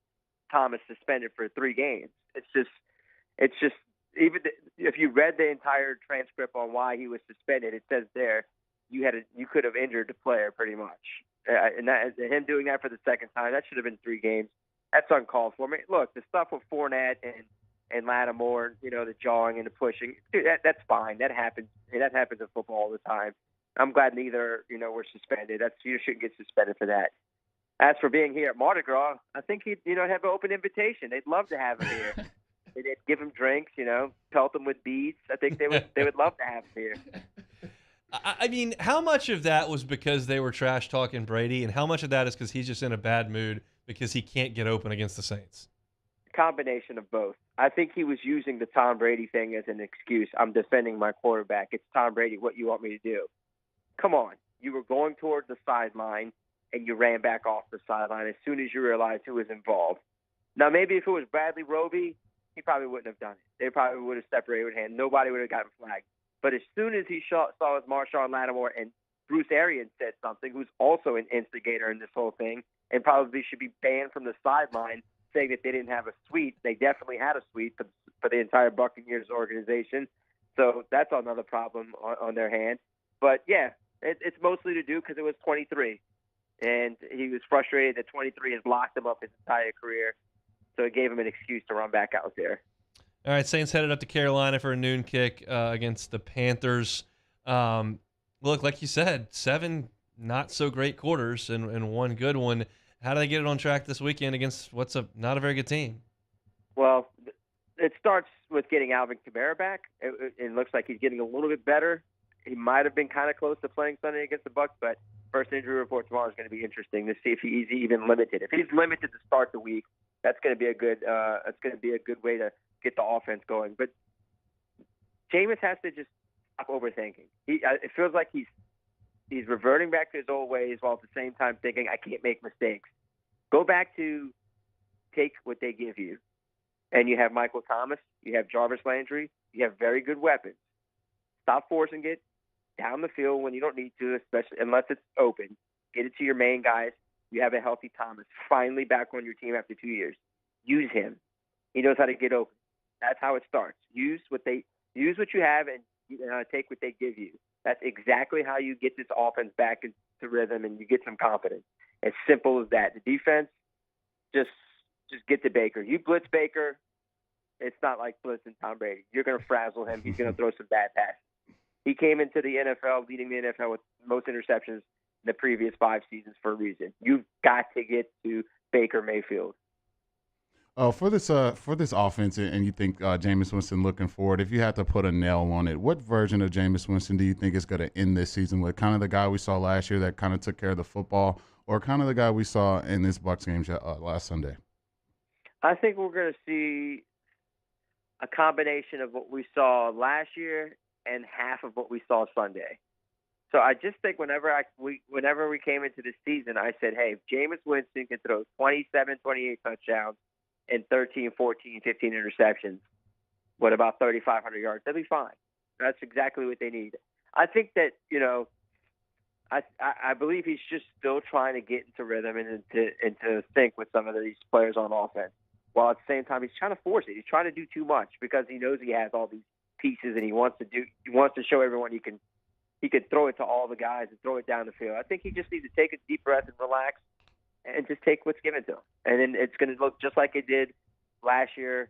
Thomas suspended for 3 games. It's just even if you read the entire transcript on why he was suspended, it says there you could have injured the player pretty much. And him doing that for the second time, that should have been 3 games. That's uncalled for. I mean, look, the stuff with Fournette and Lattimore, the jawing and the pushing, dude, that's fine. That happens. That happens in football all the time. I'm glad neither, were suspended. You shouldn't get suspended for that. As for being here at Mardi Gras, I think he'd, have an open invitation. They'd love to have him here. They'd give him drinks, pelt him with beads. I think they would love to have him here. I mean, how much of that was because they were trash talking Brady, and how much of that is because he's just in a bad mood because he can't get open against the Saints? Combination of both. I think he was using the Tom Brady thing as an excuse. I'm defending my quarterback. It's Tom Brady. What you want me to do? Come on. You were going towards the sideline, and you ran back off the sideline as soon as you realized who was involved. Now, maybe if it was Bradley Roby, he probably wouldn't have done it. They probably would have separated with hand. Nobody would have gotten flagged. But as soon as he saw Marshawn Lattimore and Bruce Arians said something, who's also an instigator in this whole thing, and probably should be banned from the sideline, saying that they didn't have a suite. They definitely had a suite for the entire Buccaneers organization. So that's another problem on their hand. But, yeah, it's mostly to do because it was 23. And he was frustrated that 23 has locked him up his entire career. So it gave him an excuse to run back out there. All right, Saints headed up to Carolina for a noon kick against the Panthers. Look, like you said, 7 not-so-great quarters and 1 good one. How do they get it on track this weekend against what's not a very good team? Well, it starts with getting Alvin Kamara back. It looks like he's getting a little bit better. He might have been kind of close to playing Sunday against the Bucs, but first injury report tomorrow is going to be interesting to see if he's even limited. If he's limited to start the week, that's going to be a good. That's going to be a good way to get the offense going. But Jameis has to just stop overthinking. It feels like he's reverting back to his old ways while at the same time thinking, I can't make mistakes. Go back to take what they give you. And you have Michael Thomas, you have Jarvis Landry, you have very good weapons. Stop forcing it down the field when you don't need to, especially unless it's open. Get it to your main guys. You have a healthy Thomas finally back on your team after 2 years. Use him. He knows how to get open. That's how it starts. Use what you have and take what they give you. That's exactly how you get this offense back into rhythm and you get some confidence. As simple as that. The defense, just get to Baker. You blitz Baker, it's not like blitzing Tom Brady. You're going to frazzle him. He's going to throw some bad passes. He came into the NFL, leading the NFL with most interceptions in the previous 5 seasons for a reason. You've got to get to Baker Mayfield. For this offense, and you think Jameis Winston looking forward, if you had to put a nail on it, what version of Jameis Winston do you think is going to end this season with? Kind of the guy we saw last year that kind of took care of the football, or kind of the guy we saw in this Bucs game last Sunday? I think we're going to see a combination of what we saw last year and half of what we saw Sunday. So I just think whenever we came into this season, I said, hey, if Jameis Winston can throw 27, 28 touchdowns and 13, 14, 15 interceptions, what about 3,500 yards? They'll be fine. That's exactly what they need. I think that, I believe he's just still trying to get into rhythm and into sync with some of these players on offense. While at the same time, he's trying to force it. He's trying to do too much because he knows he has all these pieces and he wants to show everyone he can throw it to all the guys and throw it down the field. I think he just needs to take a deep breath and relax and just take what's given to him. And then it's going to look just like it did last year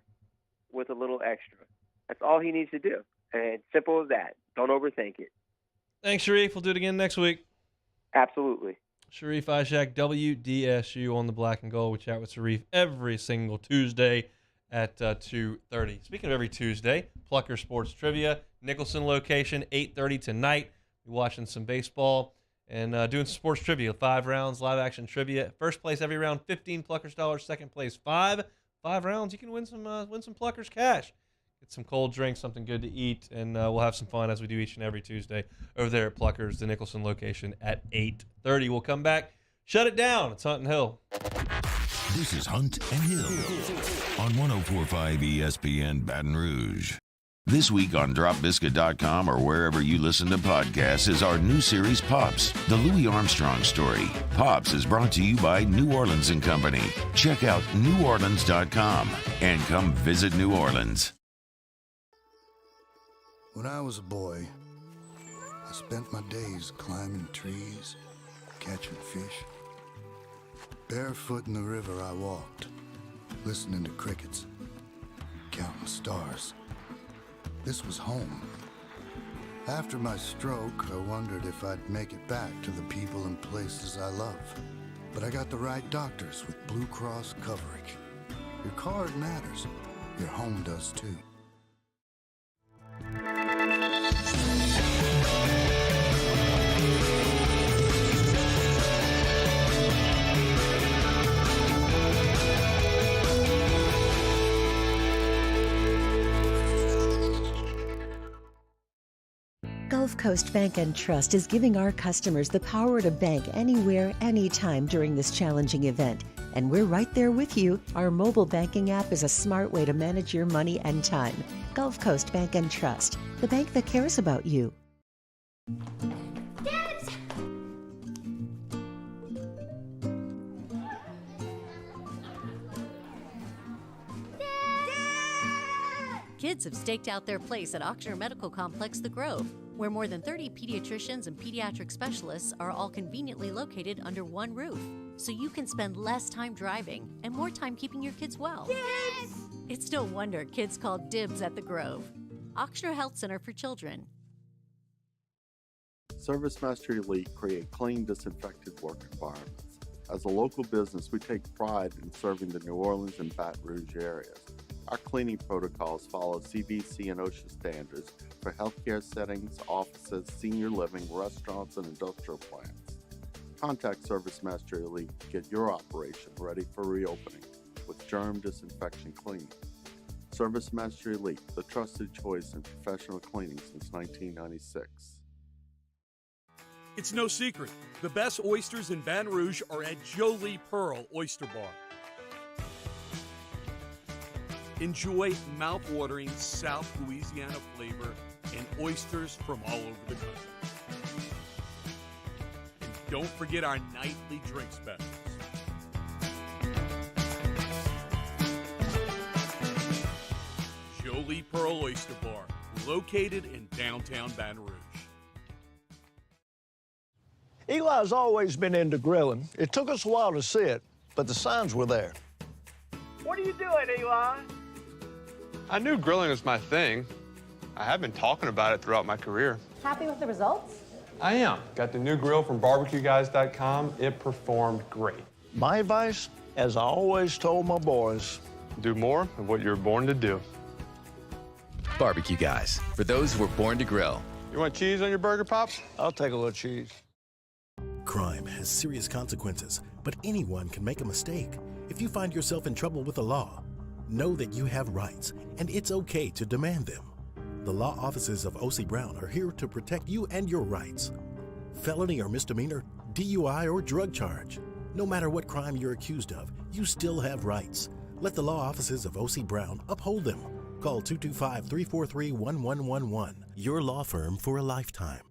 with a little extra. That's all he needs to do. And simple as that. Don't overthink it. Thanks, Sharif. We'll do it again next week. Absolutely. Sharif Ishak, WDSU on the Black and Gold. We chat with Sharif every single Tuesday at 2:30. Speaking of every Tuesday, Plucker Sports Trivia, Nicholson location, 8:30 tonight. We're watching some baseball and doing some sports trivia. 5 rounds, live action trivia. First place every round, 15 Pluckers dollars. Second place, 5 rounds. You can win some Pluckers cash. Get some cold drinks, something good to eat, and we'll have some fun as we do each and every Tuesday over there at Pluckers, the Nicholson location at 8:30. We'll come back. Shut it down. It's Hunt and Hill. This is Hunt and Hill on 104.5 ESPN Baton Rouge. This week on DropBiscuit.com or wherever you listen to podcasts is our new series, Pops, the Louis Armstrong story. Pops is brought to you by New Orleans & Company. Check out NewOrleans.com and come visit New Orleans. When I was a boy, I spent my days climbing trees, catching fish. Barefoot in the river I walked, listening to crickets, counting stars. This was home. After my stroke, I wondered if I'd make it back to the people and places I love. But I got the right doctors with Blue Cross coverage. Your card matters. Your home does too. Gulf Coast Bank and Trust is giving our customers the power to bank anywhere, anytime during this challenging event. And we're right there with you. Our mobile banking app is a smart way to manage your money and time. Gulf Coast Bank and Trust, the bank that cares about you. Kids have staked out their place at Ochsner Medical Complex The Grove, where more than 30 pediatricians and pediatric specialists are all conveniently located under one roof, so you can spend less time driving and more time keeping your kids well. Yes! It's no wonder kids call dibs at The Grove. Ochsner Health Center for Children. ServiceMaster Elite create clean, disinfected work environments. As a local business, we take pride in serving the New Orleans and Baton Rouge areas. Our cleaning protocols follow CDC and OSHA standards for healthcare settings, offices, senior living, restaurants, and industrial plants. Contact ServiceMaster Elite to get your operation ready for reopening with germ disinfection cleaning. ServiceMaster Elite, the trusted choice in professional cleaning since 1996. It's no secret, the best oysters in Baton Rouge are at Jolie Pearl Oyster Bar. Enjoy mouth-watering South Louisiana flavor and oysters from all over the country. And don't forget our nightly drink specials. Jolie Pearl Oyster Bar, located in downtown Baton Rouge. Eli's always been into grilling. It took us a while to see it, but the signs were there. What are you doing, Eli? I knew grilling was my thing. I have been talking about it throughout my career. Happy with the results? I am. Got the new grill from barbecueguys.com. It performed great. My advice, as I always told my boys, do more of what you were born to do. Barbecue Guys, for those who were born to grill. You want cheese on your burger, Pops? I'll take a little cheese. Crime has serious consequences, but anyone can make a mistake. If you find yourself in trouble with the law, know that you have rights, and it's okay to demand them. The law offices of O.C. Brown are here to protect you and your rights. Felony or misdemeanor, DUI or drug charge. No matter what crime you're accused of, you still have rights. Let the law offices of O.C. Brown uphold them. Call 225-343-1111. Your law firm for a lifetime.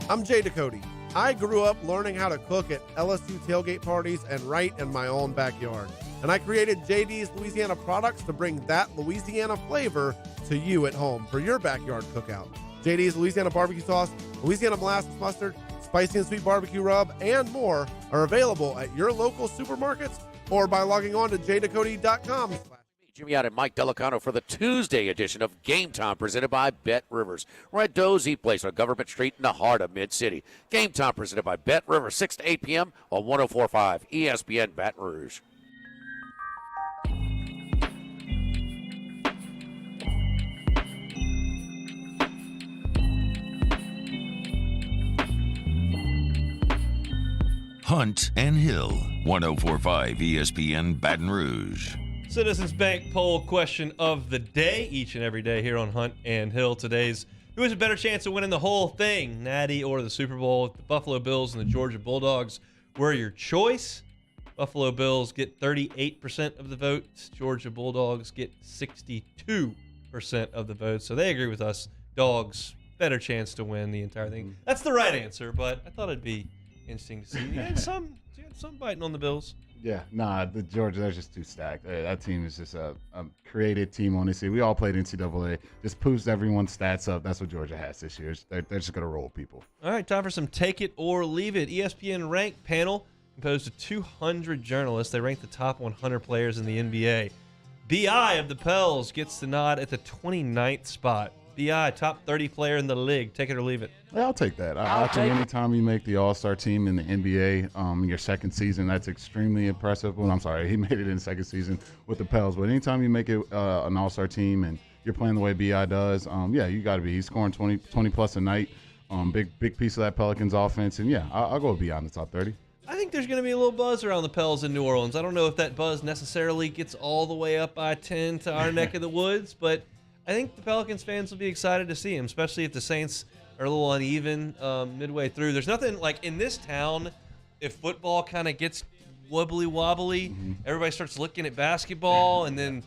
I'm Jay Cody. I grew up learning how to cook at LSU tailgate parties and right in my own backyard. And I created JD's Louisiana products to bring that Louisiana flavor to you at home for your backyard cookout. JD's Louisiana barbecue sauce, Louisiana molasses mustard, spicy and sweet barbecue rub, and more are available at your local supermarkets or by logging on to jdcody.com. Jimmy out and Mike Delicano for the Tuesday edition of Game Time presented by Bet Rivers. We're at Doe's Eat Place on Government Street in the heart of Mid-City. Game Time presented by Bet Rivers, 6 to 8 p.m. on 104.5 ESPN Baton Rouge. Hunt and Hill, 104.5 ESPN Baton Rouge. Citizens Bank poll question of the day, each and every day here on Hunt and Hill. Today's, who has a better chance of winning the whole thing, Natty or the Super Bowl? The Buffalo Bills and the Georgia Bulldogs were your choice. Buffalo Bills get 38% of the votes. Georgia Bulldogs get 62% of the votes. So they agree with us. Dogs, better chance to win the entire thing. That's the right answer, but I thought it'd be interesting to see. You had some biting on the Bills. Yeah, the Georgia, they're just too stacked. That team is just a created team on this year. We all played NCAA. Just boosts everyone's stats up. That's what Georgia has this year. They're just going to roll people. All right, time for some Take It or Leave It. ESPN ranked panel composed of 200 journalists. They rank the top 100 players in the NBA. BI of the Pels gets the nod at the 29th spot. BI, top 30 player in the league. Take it or leave it. Yeah, I'll take that. I think anytime you make the All-Star team in the NBA in your second season, that's extremely impressive. Well, I'm sorry, he made it in the second season with the Pels. But anytime you make it an All-Star team and you're playing the way BI does, yeah, you got to be. He's scoring 20-plus a night. Big piece of that Pelicans offense. And, yeah, I'll go with BI in the top 30. I think there's going to be a little buzz around the Pels in New Orleans. I don't know if that buzz necessarily gets all the way up I-10 to our neck of the woods, but I think the Pelicans fans will be excited to see him, especially if the Saints are a little uneven midway through. There's nothing like in this town. if football kind of gets wobbly, everybody starts looking at basketball, and then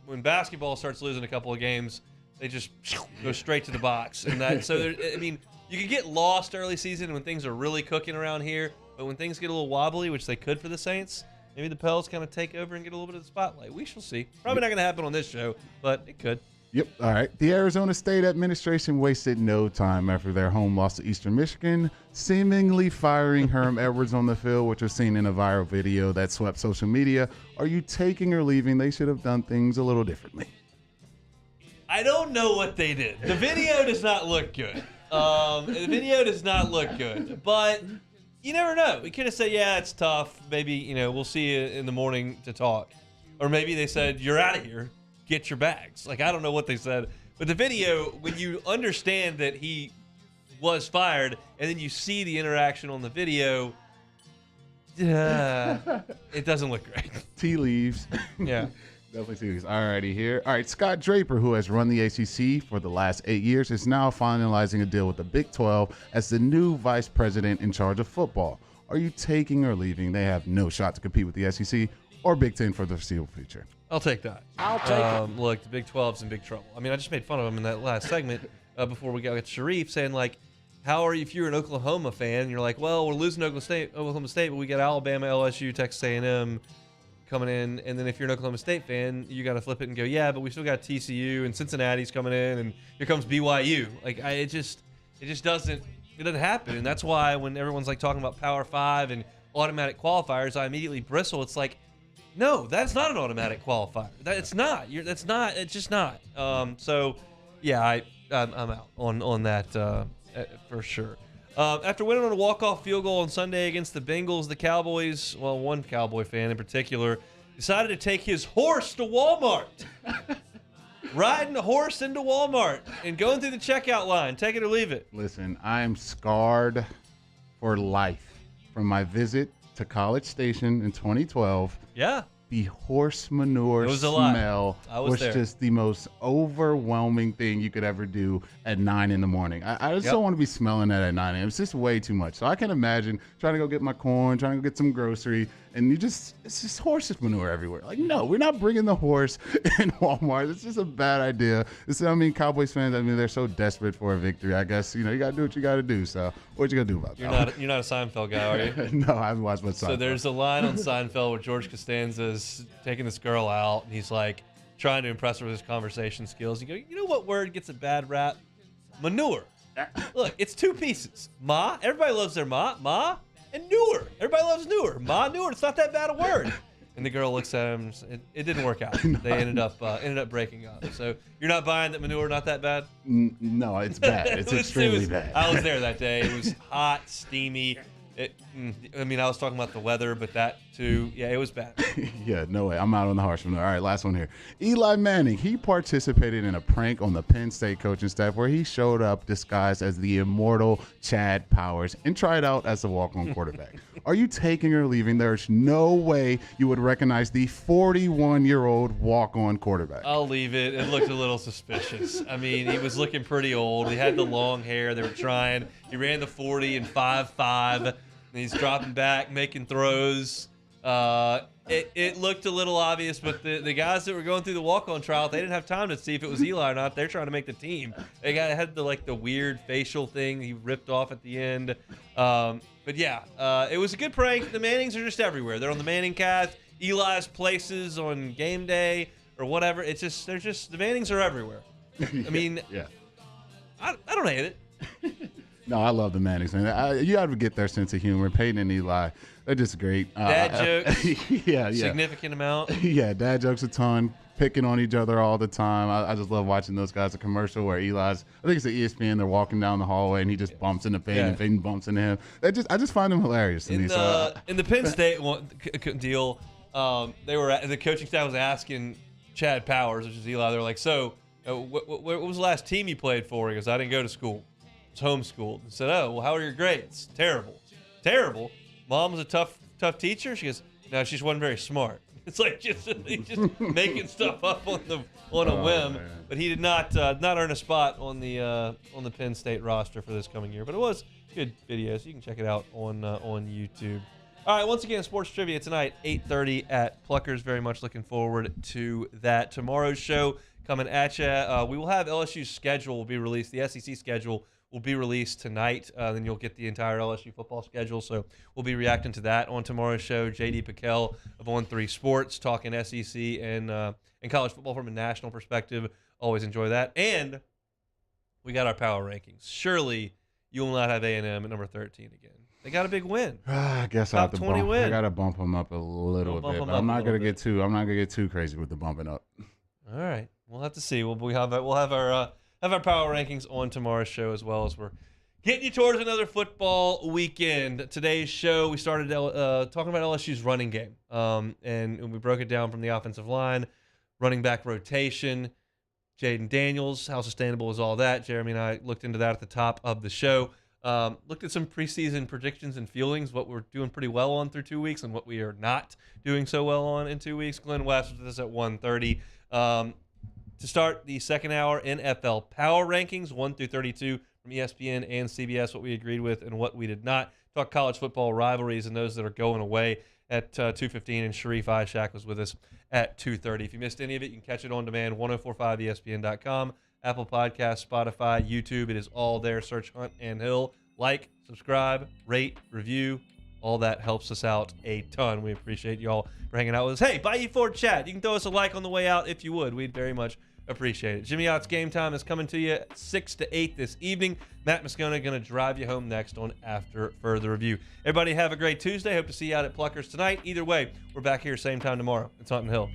when basketball starts losing a couple of games, they just go straight to the box. And you can get lost early season when things are really cooking around here, but when things get a little wobbly, which they could for the Saints, maybe the Pels kind of take over and get a little bit of the spotlight. We shall see. Probably not going to happen on this show, but it could. Yep. All right. The Arizona State administration wasted no time after their home loss to Eastern Michigan, seemingly firing Herm Edwards on the field, which was seen in a viral video that swept social media. Are you taking or leaving? They should have done things a little differently. I don't know what they did. The video does not look good. But you never know. We could have said, yeah, it's tough. Maybe, we'll see you in the morning to talk. Or maybe they said, you're out of here. Get your bags. Like, I don't know what they said. But the video, when you understand that he was fired and then you see the interaction on the video, it doesn't look great. Tea leaves. Yeah. Definitely tea leaves. All righty here. All right, Scott Draper, who has run the ACC for the last 8 years, is now finalizing a deal with the Big 12 as the new vice president in charge of football. Are you taking or leaving? They have no shot to compete with the SEC or Big 10 for the foreseeable future. I'll take that. I'll take it. Look, the Big 12's in big trouble. I mean, I just made fun of him in that last segment before we got Sharif saying, like, how are you if you're an Oklahoma fan? And you're like, well, we're losing Oklahoma State, but we got Alabama, LSU, Texas A&M coming in. And then if you're an Oklahoma State fan, you got to flip it and go, yeah, but we still got TCU and Cincinnati's coming in, and here comes BYU. Like, it just doesn't happen. And that's why when everyone's like talking about Power 5 and automatic qualifiers, I immediately bristle. It's like, no, that's not an automatic qualifier. It's not. It's just not. So, yeah, I'm out on that for sure. After winning on a walk-off field goal on Sunday against the Bengals, the Cowboys, well, one Cowboy fan in particular, decided to take his horse to Walmart. Riding a horse into Walmart and going through the checkout line. Take it or leave it. Listen, I am scarred for life from my visit to College Station in 2012. Yeah. The horse manure smell was just the most overwhelming thing you could ever do at 9 in the morning. I just don't want to be smelling that at 9 a.m. It's just way too much. So I can imagine trying to go get my corn, trying to go get some grocery, and it's just horse manure everywhere. Like, no, we're not bringing the horse in Walmart. It's just a bad idea. Cowboys fans, they're so desperate for a victory. I guess, you got to do what you got to do. So what you going to do about that? You're not a Seinfeld guy, are you? No, I haven't watched much Seinfeld. So there's a line on Seinfeld where George Costanza's taking this girl out, and he's like trying to impress her with his conversation skills. You go, you know what word gets a bad rap? Manure. Look, it's two pieces. Ma, everybody loves their ma, and newer. Everybody loves newer. Ma, newer. It's not that bad a word. And the girl looks at him. It didn't work out. They ended up breaking up. So you're not buying that manure not that bad? No, it's bad. It's extremely bad. I was there that day. It was hot, steamy. I was talking about the weather, but that too. Yeah, it was bad. Yeah, no way. I'm out on the harsh one. All right, last one here. Eli Manning, he participated in a prank on the Penn State coaching staff where he showed up disguised as the immortal Chad Powers and tried out as a walk-on quarterback. Are you taking or leaving? There's no way you would recognize the 41-year-old walk-on quarterback. I'll leave it. It looked a little suspicious. I mean, he was looking pretty old. He had the long hair. They were trying. He ran the 40 in 5.5. And he's dropping back, making throws. It looked a little obvious, but the guys that were going through the walk-on trial, they didn't have time to see if it was Eli or not. They're trying to make the team. They had the weird facial thing he ripped off at the end. But yeah, it was a good prank. The Mannings are just everywhere. They're on the Manning cast. Eli's places on game day or whatever. It's just the Mannings are everywhere. I mean, yeah. I don't hate it. No, I love the Mannings, man. You got to get their sense of humor. Peyton and Eli, they're just great. Dad jokes. Yeah. Significant amount. Yeah, dad jokes a ton, picking on each other all the time. I just love watching those guys. A commercial where Eli's, I think it's at ESPN, they're walking down the hallway and he just bumps into Peyton and Peyton bumps into him. I just find them hilarious to me. In the Penn State deal, the coaching staff was asking Chad Powers, which is Eli, they're like, so what was the last team you played for? He goes, I didn't go to school. Homeschooled. And said, oh, well, how are your grades? Terrible. Mom was a tough teacher? She goes, no, she just wasn't very smart. It's like just making stuff up on a whim. Man. But he did not earn a spot on the Penn State roster for this coming year. But it was good video, so you can check it out on YouTube. All right, once again, sports trivia tonight, 8:30 at Pluckers. Very much looking forward to that. Tomorrow's show coming at you. We will have LSU's schedule will be released. The SEC schedule will be released tonight. Then you'll get the entire LSU football schedule. So we'll be reacting to that on tomorrow's show. J.D. Piquel of On3 Sports talking SEC and college football from a national perspective. Always enjoy that. And we got our power rankings. Surely you will not have A&M at number 13 again. They got a big win. I guess I have to bump. win. I got to bump them up a little bit. But I'm not gonna get too crazy with the bumping up. All right, we'll have to see. We'll have our power rankings on tomorrow's show as well as we're getting you towards another football weekend. Today's show we started talking about LSU's running game, and we broke it down from the offensive line, running back rotation, Jaden Daniels, how sustainable is all that? Jeremy and I looked into that at the top of the show. Looked at some preseason predictions and feelings, what we're doing pretty well on through 2 weeks and what we are not doing so well on in 2 weeks. Glenn West was with us at 1:30. To start the second hour, NFL Power Rankings, 1 through 32 from ESPN and CBS, what we agreed with and what we did not. Talk college football rivalries and those that are going away at 2:15, and Sharif Ishak was with us at 2:30. If you missed any of it, you can catch it on demand, 1045ESPN.com. Apple Podcasts, Spotify, YouTube. It is all there. Search Hunt and Hill. Like, subscribe, rate, review. All that helps us out a ton. We appreciate y'all for hanging out with us. Hey, Bayou Ford Chat. You can throw us a like on the way out if you would. We'd very much appreciate it. Jimmy Ott's Game Time is coming to you at 6 to 8 this evening. Matt Moscona going to drive you home next on After Further Review. Everybody have a great Tuesday. Hope to see you out at Pluckers tonight. Either way, we're back here same time tomorrow. It's Hunt and Hill.